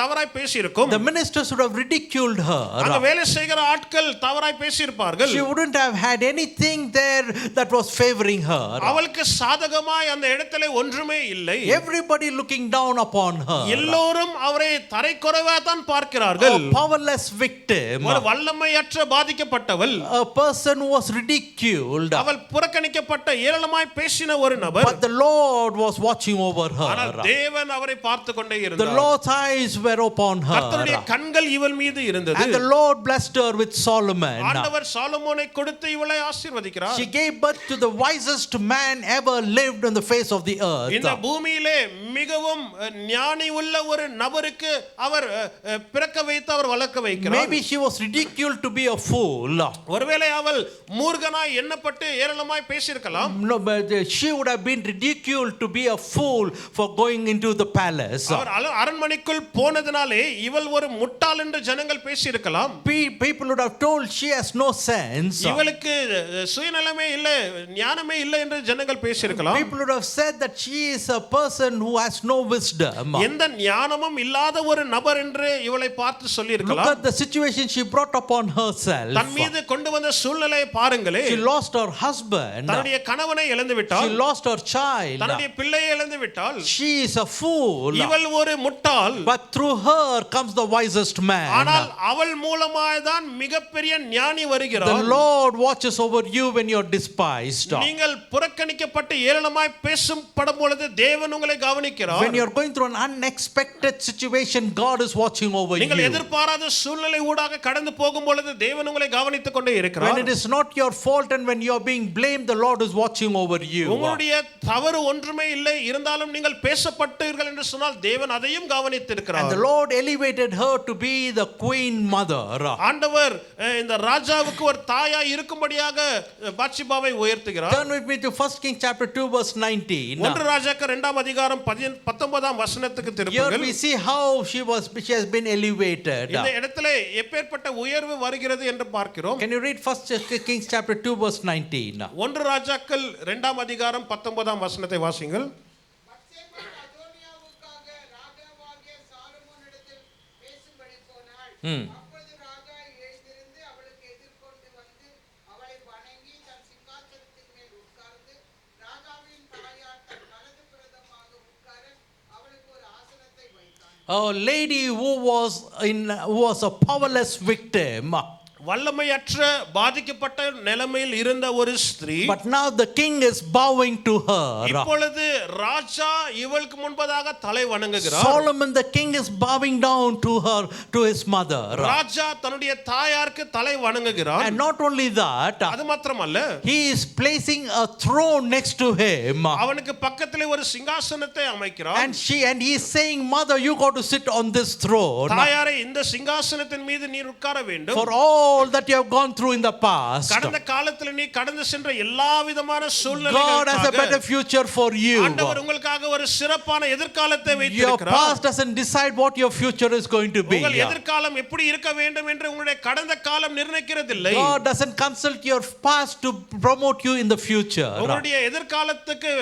தவறாய் பேசியிருக்கும். The ministers would have ridiculed அங்க her. வேலை செய்கிற ஆட்கள் தவறாய் பேசியிருப்பார்கள். She wouldn't have had anything there that was favoring her. அவளுக்கு சாதகமாய் அந்த இடத்திலே ஒன்றுமே இல்லை. Everybody looking down upon her. எல்லோரும் அவரை தரைக்குறைவா தான் பார்க்கிறார்கள். A powerless victim. ஒரு வல்லமையற்ற பாதிக்கப்பட்டவள். A person who was ridiculed. அவள் புறக்கணிக்கப்பட்ட ஏளனமாய் பேசின ஒரு நபர். But the Lord was watching over ஆனால் her. தேவன் அவரை பார்த்து கொண்டே The இருந்தார். Lord's eyes were upon கர்த்தருடைய her. கண்கள் இவள் மீது இருந்தது. And the Lord blessed her with Solomon. ஆண்டவர் சாலமோனை கொடுத்து இவளை ஆசீர்வதிக்கிறார். She gave birth to the wisest man ever lived on the face of the earth. இந்த பூமியிலே மிகவும் ஞானி உள்ள ஒரு நபருக்கு அவர் பிறக்க வைத்து அவர் வளர்க்க வைக்கிறார். Maybe she was ridiculed to be a fool. ஒருவேளை அவள் மூர்க்கனாய் எண்ணப்பட்டு ஏளனமாய் பேசியிருக்கலாம். No, but she would have been ridiculed to be a fool for going into the palace. அவர் அரண்மனைக்குள் போனதினாலே இவள் ஒரு முட்டாள் என்று ஜனங்கள் பேசியிருக்கலாம். People would have told she has no sense. இவளுக்கு சுயநலமே இல்லை, ஞானமே இல்லை என்று ஜனங்கள் பேசியிருக்கலாம். People would have said that she is a person who has no wisdom. எந்த ஞானமும் இல்லாத ஒரு நபர் என்று இவளை பார்த்து Look சொல்லியிருக்கலாம். at the situation she brought upon herself. தன் மீது கொண்டு வந்த சூழ்நிலையை பாருங்களே. She lost her husband. தன்னுடைய கணவனை இழந்து She விட்டாள். lost her child. தன்னுடைய பிள்ளையை இழந்து விட்டாள். She is a fool. இவள் ஒரு முட்டாள். But through her comes the wisest man. ஆனால் அவள் மூலமாய் தான் மிகப்பெரிய ஞானி The வருகிறார். Lord watches over you when you are despised. நீங்கள் புறக்கணிக்கப்பட்டு ஏளனமாய் பேசப்படும் பொழுது தேவன் உங்களை கவனிக்கிறார். When you are going through an unexpected situation, God is watching over you. நீங்கள் எதிர்பாராத சூழ்நிலை ஊடாக கடந்து போகும் பொழுது தேவன் உங்களை கவனித்துக் கொண்டே When இருக்கிறார். it is not your fault and when you are being blamed, the Lord is watching over you. உங்களுடைய தவறு ஒன்றுமே இல்லை, இருந்தாலும் நீங்கள் பேசப்பட்டீர்கள் என்று சொன்னால் தேவன் அதையும் And கவனித்திருக்கிறார். the Lord elevated her to be the queen mother. ஆண்டவர் இந்த ராஜாவுக்கு ஒரு தாயா இருக்கும்படியாக பத்ஷிபாவை உயர்த்துகிறார். Turn with me to 1 Kings chapter 2 verse 19. 1 ராஜாக்கள் 2ஆம் அதிகாரம் 19ஆம் வசனத்துக்கு Here திருப்புங்கள். we see how she has been elevated. இந்த இடத்திலே எப்பேற்பட்ட உயர்வு வருகிறது என்று பார்க்கிறோம். Can you read 1 Kings chapter 2 verse 19? 1 ராஜாக்கள் 2ஆம் அதிகாரம் 19ஆம் வசனத்தை வாசிங்கள். பத்சேபா அதோனியாவுக்காக ராஜாவாகிய சாலொமோனிடத்தில் பேசும்படி போனாள். அப்பொழுது ராஜா எழுந்திருந்து அவளுக்கு எதிர்கொண்டு வந்து அவளை வணங்கி தன் சிங்காசனத்தின் மேல் உட்கார்ந்து ராஜாவின் தாயார் தன் வலது புறமாக உட்கார அவளுக்கு ஒரு ஆசனத்தை வைத்தான். A lady who was a powerless victim. வல்லமையற்ற பாதிக்கப்பட்ட நிலைமையில் இருந்த ஒரு ஸ்திரீ. But now the king is bowing to her. இப்பொழுது ராஜா இவளுக்கு முன்பதாக தலை வணங்குகிறார். Solomon the king is bowing down to her, to his mother. ராஜா தன்னுடைய தாயாருக்கு தலை வணங்குகிறார். And not only that, அது மாத்திரமல்ல, he is placing a throne next to him. அவனுக்கு பக்கத்திலே ஒரு சிங்காசனத்தை அமைக்கிறார். And he is saying, mother, you got to sit on this throne. தாயாரே, இந்த சிங்காசனத்தின் மீது நீர் உட்கார வேண்டும். For all that you have gone through in the past, கடந்த காலத்தில் நீ கடந்து சென்ற எல்லா விதமான God has a சூழ்நிலைகளுக்காக better future for you. ஆண்டவர் உங்களுக்காக ஒரு சிறப்பான எதிர்காலத்தை Your வைத்திருக்கிறார். past doesn't decide what your future is going to be. உங்கள் எதிர்காலம் எப்படி இருக்க வேண்டும் என்று உங்களுடைய கடந்த காலம் நிர்ணயிக்கிறதில்லை. God doesn't consult your past to promote you in the future. உங்களுடைய எதிர்காலத்துக்கு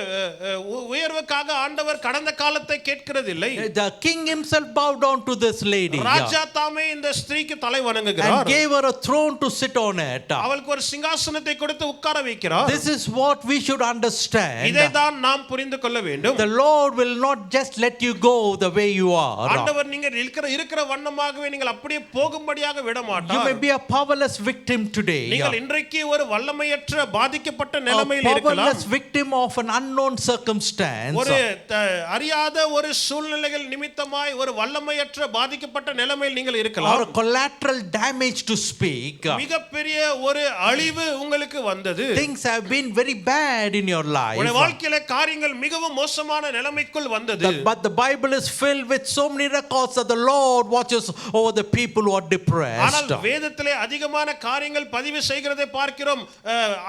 உயர்வுக்காக ஆண்டவர் கடந்த காலத்தை கேட்கிறதில்லை. The king himself bowed down to this lady ராஜா தாமே இந்த ஸ்திரீக்கு தலை and வணங்குகிறார். gave her a throne to sit on it. அவளுக்கு ஒரு சிங்காசனத்தை கொடுத்து உட்கார வைக்கிறார். This is what we should understand. இதைதான் நாம் புரிந்து கொள்ள வேண்டும். The Lord will not just let you go the way you are. ஆண்டவர் நீங்கள் இருக்கிற வண்ணமாகவே நீங்கள் அப்படியே போகும்படியாக விட You மாட்டார். may be a powerless victim today. நீங்கள் இன்றைக்கு ஒரு வல்லமையற்ற பாதிக்கப்பட்ட A நிலைமையில் இருக்கலாம். powerless victim of an unknown circumstance. ஒரு அறியாத ஒரு சூழ்நிலைகள் நிமித்தமாய் ஒரு வல்லமையற்ற பாதிக்கப்பட்ட நிலைமையில் நீங்கள் இருக்கலாம். Or a collateral damage to speak. மிகப்பெரிய ஒரு அழிவு உங்களுக்கு வந்தது. Things have been very bad in your life. உங்களுடைய வாழ்க்கையில காரியங்கள் மிகவும் மோசமான நிலைமைக்குள் வந்தது. But the Bible is filled with so many records that the Lord watches over the people who are depressed. ஆனால் வேதத்திலே அதிகமான காரியங்கள் பதிவு செய்கிறதை பார்க்கிறோம்.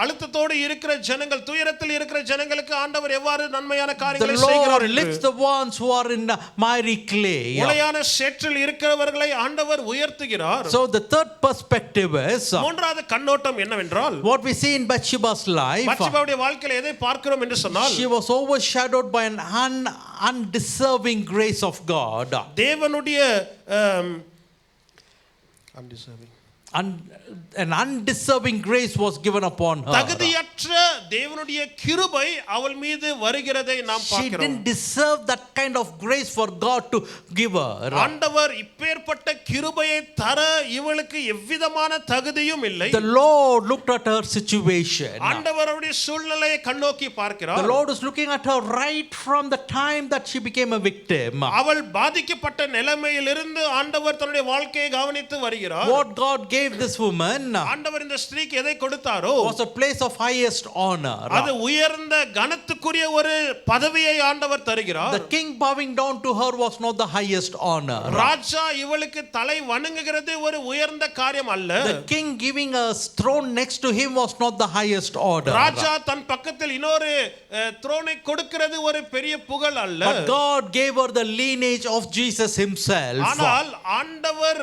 அழுத்தத்தோடு இருக்கிற ஜனங்கள், துயரத்தில் இருக்கிற ஜனங்களுக்கு ஆண்டவர் எவ்வாறு நன்மையான காரியங்களை The செய்கிறார் Lord lifts the ones who are in the miry clay. உளையான சேற்றில் இருக்கிறவர்களை ஆண்டவர் உயர்த்துகிறார். So the third perspective is மூன்றாவது கண்ணோட்டம் என்னவென்றால், what we see in Bathsheba's life. பத்சேபாவுடைய வாழ்க்கையில எதை பார்க்கிறோம் என்று சொன்னால், She was overshadowed by an undeserving grace of God. தேவனுடைய undeserving An undeserving grace was given upon her. தகுதியற்ற தேவனுடைய கிருபை அவள் மீது வருகிறதை நாம் She பார்க்கிறோம். didn't deserve that kind of grace for God to give her. ஆண்டவர் இப்பேற்பட்ட கிருபையை தர இவளுக்கு எவ்விதமான தகுதியும் இல்லை. The Lord looked at her situation. ஆண்டவர் அவருடைய சூழ்நிலையை கண்ணோக்கி The பார்க்கிறார். Lord is looking at her right from the time that she became a victim. அவள் பாதிக்கப்பட்ட நிலைமையிலிருந்து ஆண்டவர் தன்னுடைய வாழ்க்கையை கவனித்து வருகிறார். What God gave this woman ஆண்டவர் இந்த ஸ்திரீக்கு எதை கொடுத்தாரோ was a place of highest honor. அது உயர்ந்த கனத்துக்குரிய ஒரு பதவியை ஆண்டவர் தருகிறார். The king bowing down to her was not the highest honor. ராஜா இவளுக்கு தலை வணங்குகிறது ஒரு உயர்ந்த காரியம் அல்ல. The king giving a throne next to him was not the highest order. ராஜா தன் பக்கத்தில் இன்னொரு த்ரோனை கொடுக்கிறது ஒரு பெரிய புகழ் அல்ல. But God gave her the lineage of Jesus himself. ஆனால் ஆண்டவர்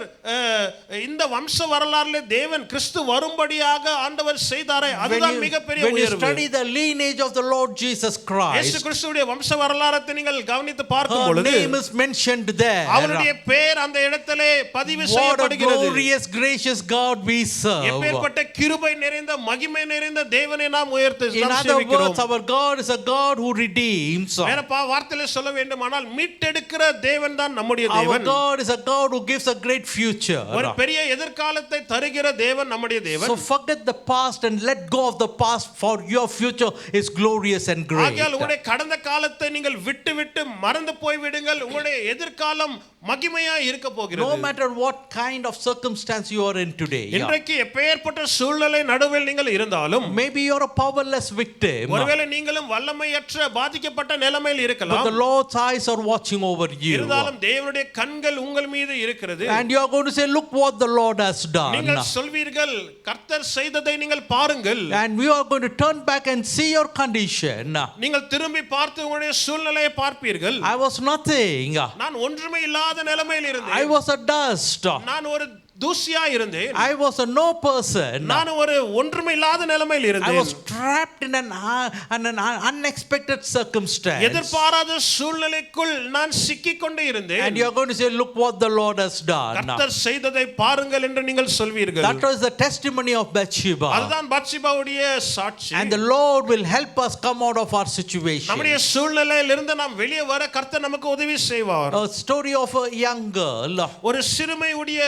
இந்த வம்ச வரலாறுல தேவன் கிறிஸ்து வரும்படியாக ஆண்டவர் செய்தாரே, அதுதான் மிகப்பெரிய When you உயர்வு. study the lineage of the Lord Jesus இயேசு Christ, கிறிஸ்துவுடைய வம்ச வரலாறை நீங்கள் கவனித்து பார்க்கும் her பொழுது name is mentioned there. அவருடைய பெயர் அந்த இடத்திலே பதிவு What a செய்யப்படுகிறது. glorious, gracious God we serve. எப்பேற்பட்ட கிருபை நிறைந்த மகிமை நிறைந்த தேவனை நாம் In other words, our God is a God who redeems. வேற வார்த்தையில சொல்ல வேண்டுமானால் மீட்டெடுக்கிற தேவன் தான் நம்முடைய Our தேவன். God is a God who gives a great future. ஒரு பெரிய எதிர்காலத்தை தருகிற தேவன் நம்முடைய தேவன். So forget the past and let go of the past, for your future is glorious and great. ஆகையால் உங்களுடைய கடந்த காலத்தை நீங்கள் விட்டு மறந்து போய் விடுங்கள். உங்களுடைய எதிர்காலம் மகிமையா இருக்க போகிறது. No matter what kind of circumstance you are in today. இன்றைக்கு எப்பேற்பட்ட சூழ்நிலை நடுவில் நீங்கள் இருந்தாலும், Maybe you're a powerless victim. ஒருவேளை நீங்களும் வல்லமையற்ற பாதிக்கப்பட்ட நிலைமையில் But இருக்கலாம். the Lord's eyes are watching over you. இருந்தாலும் தேவனுடைய கண்கள் உங்கள் மீது இருக்கிறது. And you are going to say, look what the Lord has done. நீங்கள் சொல்வீர்கள், கர்த்தர் செய்ததை நீங்கள் பாருங்கள். And we are going to turn back and see your condition. நீங்கள் திரும்பி பார்த்து உங்களுடைய சூழ்நிலையை பார்ப்பீர்கள். I was nothing. நான் ஒன்றுமே இல்லாத நிலைமையில் I இருந்தேன். was a dust. நான் ஒரு தூசியா இருந்தேன். I was a no person. நான் ஒரு ஒன்றுமே இல்லாத நிலைமையில் I இருந்தேன். was trapped in an unexpected circumstance. எதிர்பாராத சூழ்நிலைக்குள் நான் சிக்கிக் கொண்டு இருந்தேன். And you are going to say, look what the Lord has done. கர்த்தர் செய்ததை பாருங்கள் என்று நீங்கள் சொல்வீர்கள். That was the testimony of Bathsheba. அதுதான் பத்சேபாவுடைய சாட்சி. And the Lord will help us come out of our situation. நம்முடைய சூழ்நிலையில் இருந்து நாம் வெளியே வர கர்த்தர் நமக்கு உதவி செய்வார். A story of a young girl. ஒரு சிறுமையுடைய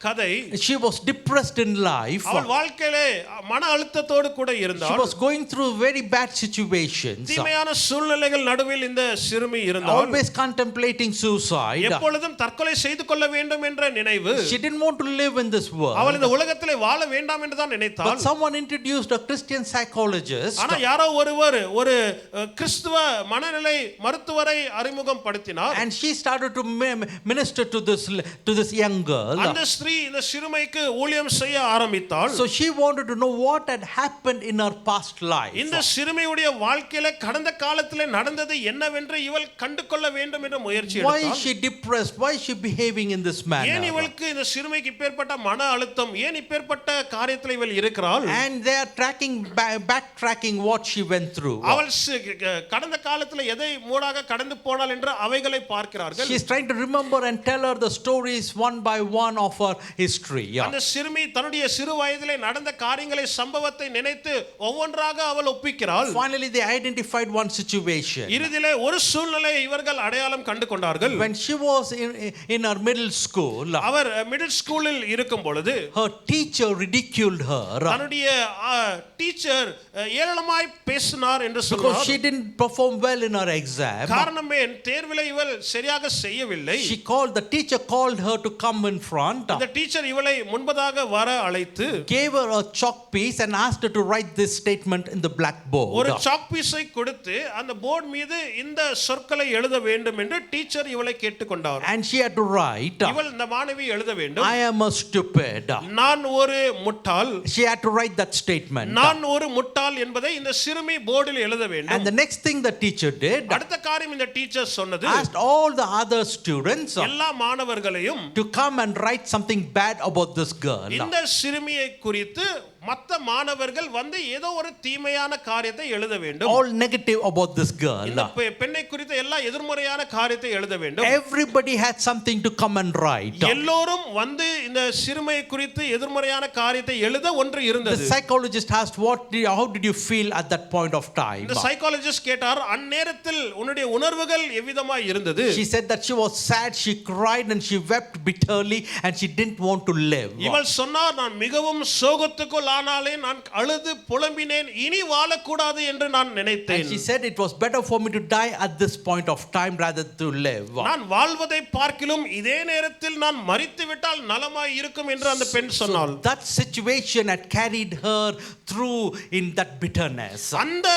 கதை. She was depressed in life. அவள் வாழ்க்கையிலே மன அழுத்தத்தோடு கூட She இருந்தாள். was going through very bad situations. தீமையான சூழ்நிலைகள் நடுவில் இந்த சிறுமி இருந்தாள். Always contemplating suicide. எப்பொழுதும் தற்கொலை செய்து கொள்ள வேண்டும் என்ற நினைவு. She didn't want to live in this world. அவள் இந்த உலகத்திலே வாழ வேண்டாம் என்று தான் நினைத்தாள். But someone introduced a Christian psychologist. ஆனா யாரோ ஒருவர் ஒரு கிறிஸ்துவ மனநிலை மருத்துவரை அறிமுகம் படுத்தினார். And she started to minister to this young girl. அந்த ஸ்திரீ இந்த சிறுமைக்கு ஊழியம் செய்ய ஆரம்பித்தாள். So she wanted to know what had happened in her past life. இந்த சிறுமியுடைய வாழ்க்கையில கடந்த காலத்திலே நடந்தது என்னவென்று இவள் கண்டு கொள்ள வேண்டும் என்ற முயற்சி Why is எடுத்தாள். she depressed? Why is she behaving in this manner? ஏன் இவளுக்கு இந்த சிறுமிக்கு இப்பேற்பட்ட மன அழுத்தம், ஏன் இப்பேற்பட்ட காரியத்தில் இவள் இருக்கிறாள்? And they are backtracking what she went through. அவள் கடந்த காலத்தில் எதை மூடாக கடந்து போனாள் என்று அவைகளை பார்க்கிறார்கள். She's trying to remember and tell her the stories one by one of her history. அந்த சிறுமி தன்னுடைய சிறு வயதிலே நடந்த காரியங்களை சம்பவத்தை நினைத்து ஒவ்வொன்றாக அவள் ஒப்பிக்கிறாள். Finally, they identified one situation. இறுதியிலே ஒரு சூழ்நிலை இவர்கள் அடையாளம் கண்டு கொண்டார்கள். When she was in her middle school, அவர் மிடில் ஸ்கூலில் இருக்கும் பொழுது her teacher ridiculed her தன்னுடைய டீச்சர் ஏளனமாய் பேசினார் என்று because சொன்னார். she didn't perform well in her exam. காரணமே தேர்விலே இவள் சரியாக செய்யவில்லை. The teacher called her to come in front, அந்த டீச்சர் இவளை முன்பதாக வர அழைத்து gave her a chalk piece and asked her to write this statement in the blackboard. ஒரு சாக் பீஸை கொடுத்து அந்த போர்டு மீது இந்த சொற்களை எழுத வேண்டும் என்று டீச்சர் இவளை கேட்டுக்கொண்டார். And she had to write, இவள் இந்த மாணவி எழுத வேண்டும், I am a stupid. நான் ஒரு முட்டாள். She had to write that statement. நான் ஒரு முட்டாள் என்பதை இந்த சிறுமி போர்டில் எழுத வேண்டும். And the next thing the teacher did, அடுத்த காரியம் இந்த டீச்சர் சொன்னது, asked all the other students எல்லா மாணவர்களையும் to come and write something bad about this girl. இந்த சிறுமியை குறித்து மற்ற மாணவர்கள் வந்து ஏதோ ஒரு தீமையான காரியத்தை எழுத வேண்டும். All negative about this girl. இந்த பெண்ணை குறித்த எல்லா எதிர்மறையான காரியத்தை எழுத வேண்டும். Everybody had something to come and write. எல்லோரும் வந்து இந்த சிறுமியை குறித்து எதிர்மறையான காரியத்தை எழுத ஒன்று The இருந்தது. psychologist asked, how did you feel at that point of time? இந்த சைக்காலஜிஸ்ட் கேட்டார், அந்நேரத்தில் உன்னுடைய உணர்வுகள் எவ்விதமாய் இருந்தது? She said that she was sad, she cried and she wept bitterly and she didn't want to live. இவள் சொன்னார், நான் மிகவும் சோகத்துக்குள் ஆனாலே நான் அழுது புலம்பினேன், இனி வாழக்கூடாது என்று நான் நினைத்தேன். And she said it was better for me to die at this point of time rather to live. நான் வாழ்வதை பார்க்கிலும் இதே நேரத்தில் நான் மரித்து விட்டால் நலமாய் இருக்கும் என்று அந்த பெண் சொன்னாள். That situation had carried her through in that bitterness. அந்த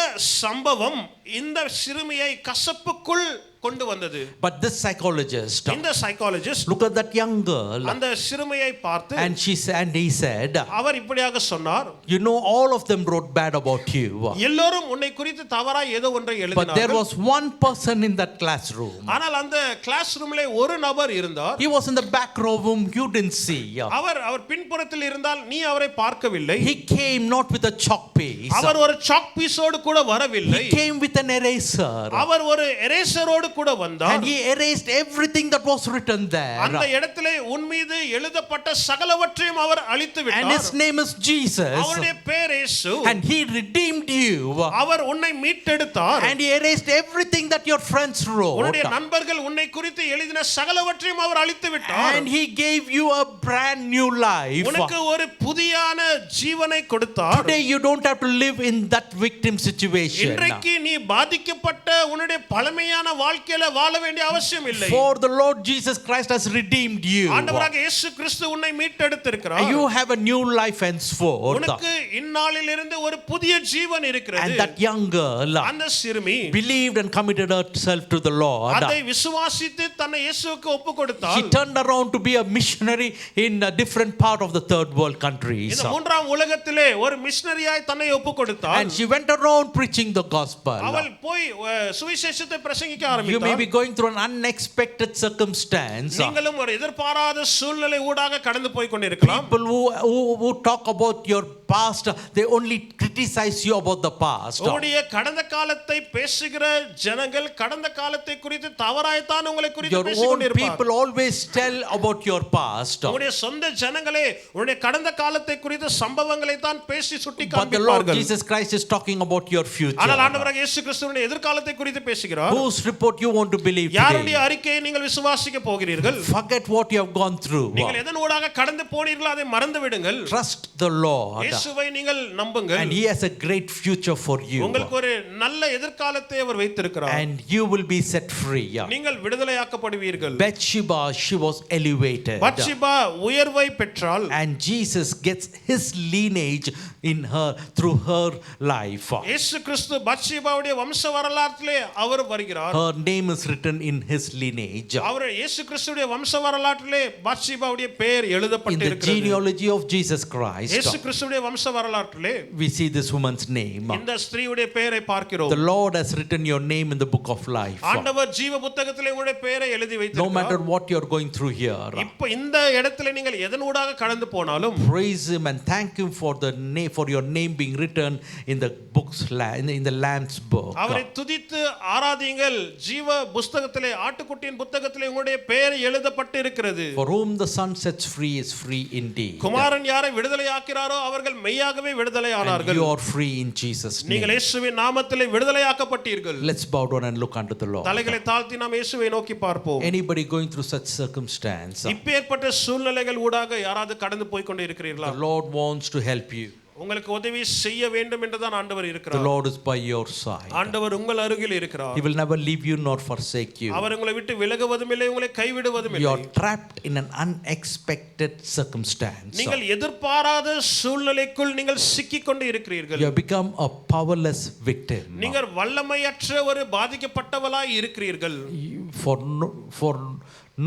சம்பவம் இந்த சிறுமியை கசப்புக்குள் கொண்டு வந்தது. But this psychologist, இந்த psychologist look at that young girl, அந்த சிறுமியை பார்த்து and he said, அவர் இப்படியாக சொன்னார், you know, all of them wrote bad about you. எல்லோரும் உன்னை குறித்து தவறாய் ஏதோ ஒன்றை But there எழுதினார்கள். was one person in that classroom. ஆனால் அந்த கிளாஸ் ரூம்ல ஒரு நபர் இருந்தார். He was in the back room, you didn't see. அவர் பின்புறத்தில் இருந்தால் நீ அவரை பார்க்கவில்லை. He came not with a chalk piece. அவர் ஒரு சாக் பீஸோடு கூட வரவில்லை. He came with an eraser. அவர் ஒரு எரேசரோடு கூட வந்தார். And he erased everything that was written there. அந்த இடத்திலே உன் மீது எழுதப்பட்ட சகலவற்றையும் அவர் அழித்து And விட்டார். his name is Jesus. அவருடைய பெயர் இயேசு. And he redeemed you. அவர் உன்னை மீட்டெடுத்தார். And he erased everything that your friends wrote. உன்னுடைய நண்பர்கள் உன்னை குறித்து எழுதின சகலவற்றையும் அவர் அழித்து விட்டார். And he gave you a brand new life. உனக்கு ஒரு புதியான ஜீவனை கொடுத்தார். Today you don't have to live in that victim situation. இன்றைக்கு நீ பாதிக்கப்பட்ட உன்னுடைய பழமையான வாழ்க்கையில வாழ வேண்டிய அவசியம் இல்லை. For the Lord Jesus Christ has redeemed you. ஆண்டவராகிய இயேசு கிறிஸ்து உன்னை மீட்டெடுத்திருக்கிறார். You have a new life henceforth. உனக்கு இந்நாளிலிருந்து ஒரு புதிய ஜீவன் இருக்கிறது. And that young girl அந்த சிறுமி believed and committed herself to the Lord. அதை விசுவாசித்து தன்னை இயேசுவுக்கு ஒப்புக்கொடுத்தாள். She turned around to be a missionary in a different part of the third world countries. இந்த மூன்றாம் உலகத்திலே ஒரு மிஷனரியாய் தன்னை ஒப்புக்கொடுத்தாள். And she went around preaching the gospel. அவள் போய் சுவிசேஷத்தை பிரசங்கிக்க You may ஆரம்பித்தாள். be going through an unexpected circumstance. நீங்களும் ஒரு எதிர்பாராத சூழ்நிலை ஊடாக கடந்து போய் கொண்டிருக்கலாம். People who talk about your past, they only criticize you about the past. உங்களுடைய கடந்த காலத்தை பேசுகிற ஜனங்கள் கடந்த காலத்தை குறித்து தவறாய்த்தான் உங்களை குறித்து Your பேசிக் own கொண்டிருப்பார்கள். people always tell about your past. உங்களுடைய சொந்த ஜனங்களே உங்களுடைய கடந்த காலத்தை குறித்த சம்பவங்களை தான் பேசி சுட்டி But the Lord காண்பிப்பார்கள். Jesus Christ is talking about your future. ஆனால் ஆண்டவராகிய இயேசு கிறிஸ்துவின் எதிர்காலத்தை குறித்து பேசுகிறார். Whose report you want to believe யாருடைய today? அறிக்கையை நீங்கள் விசுவாசிக்க போகிறீர்கள்? Forget what you have gone through. நீங்கள் எதன் ஊடாக கடந்து போனீர்களோ அதை மறந்து விடுங்கள். Trust the Lord. இயேசுவை நீங்கள் நம்புங்கள். And He has a great future for you. உங்களுக்கு ஒரு நல்ல எதிர்காலத்தை அவர் வைத்திருக்கிறார். And you will be set free. நீங்கள் விடுதலையாக்கப்படுவீர்கள். Bathsheba, she was elevated. பத்ஷிபா உயர்வை பெற்றாள். And Jesus gets his lineage in her through her life. இயேசு கிறிஸ்து பத்ஷிபாவுடைய வம்ச வரலாற்றிலே அவர் வருகிறார். Her name is written in his lineage. அவர் இயேசு கிறிஸ்துவின் வம்ச வரலாற்றிலே பத்ஷிபாவுடைய பெயர் In the எழுதப்பட்டிருக்கிறது. genealogy of Jesus Christ. இயேசு கிறிஸ்துவின் வம்ச வரலாற்றிலே we see this woman's name. இந்த ஸ்திரீயுடைய பெயரை பார்க்கிறோம். The Lord has written your name in the book of life. ஆண்டவர் ஜீவ புத்தகத்திலே உங்களுடைய பெயரை எழுதி No வைத்திருக்கிறார். matter what you are going through here, இப்போ இந்த இடத்துல நீங்கள் எதனூடாக கடந்து போனாலும் praise him and thank him for the name, for your name being written in the books in the Lamb's book. அவரை துதித்து ஆராதியுங்கள். ஜீவ புத்தகத்திலே ஆட்டுக்குட்டியின் புத்தகத்திலே உங்களுடைய பெயர் எழுதப்பட்டு இருக்கிறது. For whom the Son sets free is free indeed. குமாரன் யாரை விடுதலையாக்கிறாரோ அவர்கள் மெய்யாகவே விடுதலையானார்கள். And you are free in Jesus' name. நீங்கள் இயேசுவின் நாமத்திலே விடுதலையாக்கப்பட்டீர்கள். Let's bow down and look unto the Lord. தலைகளை தாழ்த்தி நாம் இயேசுவை நோக்கி பார்ப்போம். Anybody going through such circumstance, இப்பேற்பட்ட சூழ்நிலைகள் ஊடாக யாராவது கடந்து போய் கொண்டு இருக்கிறீர்களா? the Lord wants to help you. உங்களுக்கு உதவி செய்ய வேண்டும் என்றுதான் ஆண்டவர் The இருக்கிறார். Lord is by your side. ஆண்டவர் உங்கள் அருகில் இருக்கிறார். He will never leave you nor forsake you. அவர் உங்களை விட்டு விலகுவதும் இல்லை, உங்களை கைவிடுவதும் You இல்லை. are trapped in an unexpected circumstance. நீங்கள் எதிர்பாராத சூழ்நிலைக்குள் நீங்கள் சிக்கிக் கொண்டு இருக்கிறீர்கள். You have become a powerless victim. நீங்கள் வல்லமையற்ற ஒரு பாதிக்கப்பட்டவளாய் இருக்கிறீர்கள். For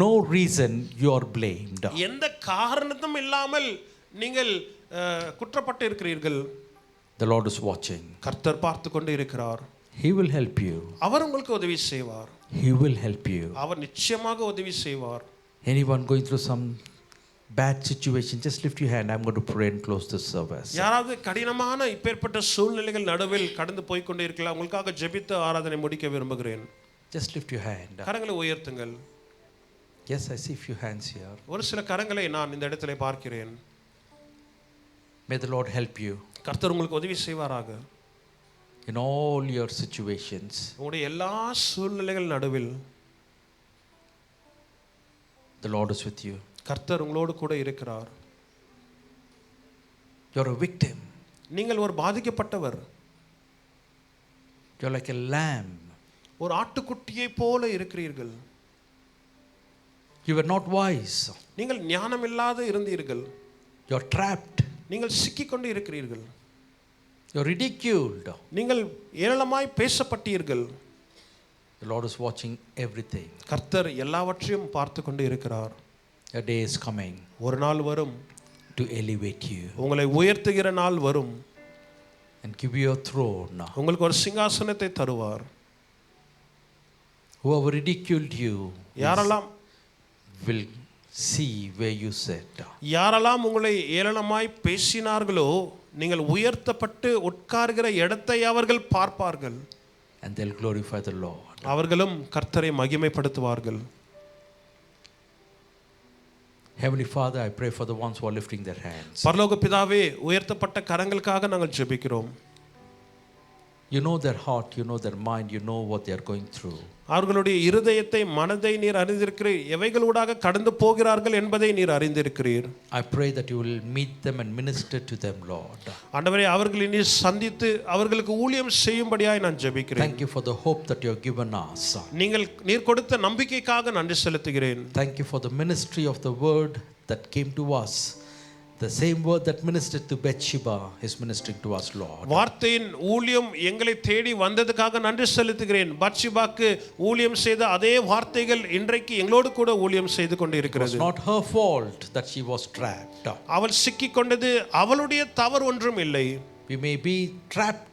no reason you are blamed. எந்த காரணமும் இல்லாமல் நீங்கள் குற்றப்பட்டு இருக்கிறீர்கள். The Lord is watching. கர்த்தர் பார்த்து கொண்டு இருக்கிறார். He will help you. அவர் உங்களுக்கு உதவி செய்வார். He will help you. அவர் நிச்சயமாக உதவி செய்வார். Anyone going through some bad situation, just lift your hand. I'm going to pray and close this service. யாராவது கடினமான இப்பேற்பட்ட சூழ்நிலைகள் நடுவில் கடந்து போய் கொண்டே இருக்கலாம், உங்களுக்காக ஜெபித்து ஆராதனை முடிக்க விரும்புகிறேன். Just lift your hand. கரங்களை உயர்த்துங்கள். Yes, I see few hands here. ஒரு சில கரங்களை நான் இந்த இடத்திலே பார்க்கிறேன். May the Lord help you கர்த்தர் உங்களுக்கு உதவி செய்வாராக. in all your situations. உங்களுடைய எல்லா சூழ்நிலைகள் நடுவில் The Lord is with you. கர்த்தர் உங்களோடு கூட இருக்கிறார். You're a victim. நீங்கள் ஒரு பாதிக்கப்பட்டவர். You're like a lamb. ஒரு ஆட்டுக்குட்டியை போல இருக்கிறீர்கள். You were not wise. நீங்கள் ஞானம் இல்லாத இருந்தீர்கள். You're trapped. நீங்கள் சிக்கிக் கொண்டு இருக்கிறீர்கள். You're ridiculed. நீங்கள் ஏளனமாய் பேசப்பட்டீர்கள். The Lord is watching everything. கர்த்தர் எல்லாவற்றையும் பார்த்து கொண்டு இருக்கிறார். A day is coming ஒரு நாள் வரும் to elevate you உங்களை உயர்த்துகிற நாள் வரும். and give you a throne. உங்களுக்கு ஒரு சிங்காசனத்தை தருவார். Whoever ridiculed you யாரெல்லாம் will see where you sit. யாரெல்லாம் உங்களை ஏளனமாய் பேசினார்களோ நீங்கள் உயர்த்தப்பட்டு உட்கார்கிற இடத்தை அவர்கள் பார்ப்பார்கள். And they'll glorify the Lord. அவர்களும் கர்த்தரை மகிமைப்படுத்துவார்கள். Heavenly Father, I pray for the ones who are lifting their hands. பரலோக பிதாவே, உயர்த்தப்பட்ட கரங்களுக்காக நாங்கள் ஜெபிக்கிறோம். You know their heart, you know their mind, you know what they are going through. அவர்களுடைய இருதயத்தை மனதை நீர் அறிந்திருக்கிறீர். எவைகளூடாக கடந்து போகிறார்கள் என்பதை நீர் அறிந்திருக்கிறீர். I pray that you will meet them and minister to them, Lord. ஆண்டவரே, அவர்களை நீர் சந்தித்து அவர்களுக்கு ஊழியம் செய்யும்படியாய் நான் ஜெபிக்கிறேன். Thank you for the hope that you have given us. நீர் கொடுத்த நம்பிக்கைக்காக நன்றி செலுத்துகிறேன். Thank you for the ministry of the word that came to us. The same word that ministered to Bathsheba is ministering to us, Lord. வார்த்தையின் ஊழியம் எங்களை தேடி வந்ததுக்காக நன்றி செலுத்துகிறேன். பத்ஷிபாக்கு ஊழியம் செய்த அதே வார்த்தைகள் இன்றைக்கு எங்களோடு கூட ஊழியம் செய்து கொண்டு இருக்கிறது. It was not her fault that she was trapped. அவள் சிக்கிக் கொண்டது அவளுடைய தவறு ஒன்றும் இல்லை. We may be trapped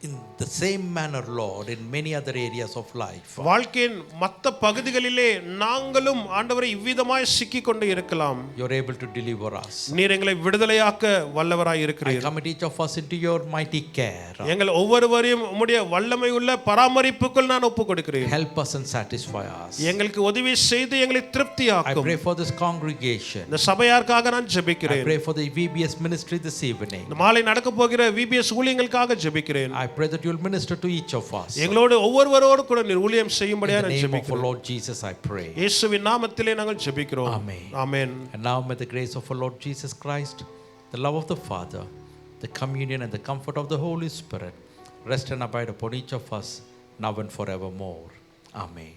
in the same manner, Lord, in many other areas of life. வாழ்க்கையின் மற்ற பகுதிகளிலே நாங்களும் ஆண்டவரை இவ்விதமாய் சிக்கிக் கொண்டு இருக்கலாம். You're able to deliver us. நீர் எங்களை விடுதலையாக்க வல்லவராய் I இருக்கிறீர். commit each of us into your mighty care. எங்கள் ஒவ்வொருவரையும் உம்முடைய வல்லமை உள்ள பராமரிப்புக்குள் நான் ஒப்புக் கொடுக்கிறேன். Help us and satisfy us. எங்களுக்கு உதவி செய்து எங்களை I திருப்தியாக்கும். pray for this congregation. இந்த சபையாருக்காக நான் I ஜெபிக்கிறேன். pray for the VBS ministry this evening. இந்த மாலை நடக்க போகிற VBS ஊழியங்களுக்காக ஜெபிக்கிறேன். I pray that you will minister to each of us. எங்களோடு ஒவ்வொருவரோடு கூட நீர் ஊழியம் செய்யும்படியாக In the நான் name of our ஜெபிக்கிறேன். Lord Jesus, I pray. இயேசுவின் நாமத்திலே நாங்கள் ஜெபிக்கிறோம். Amen. Amen. And now may the grace of our Lord Jesus Christ, the love of the Father, the communion and the comfort of the Holy Spirit rest and abide upon each of us now and forevermore. Amen.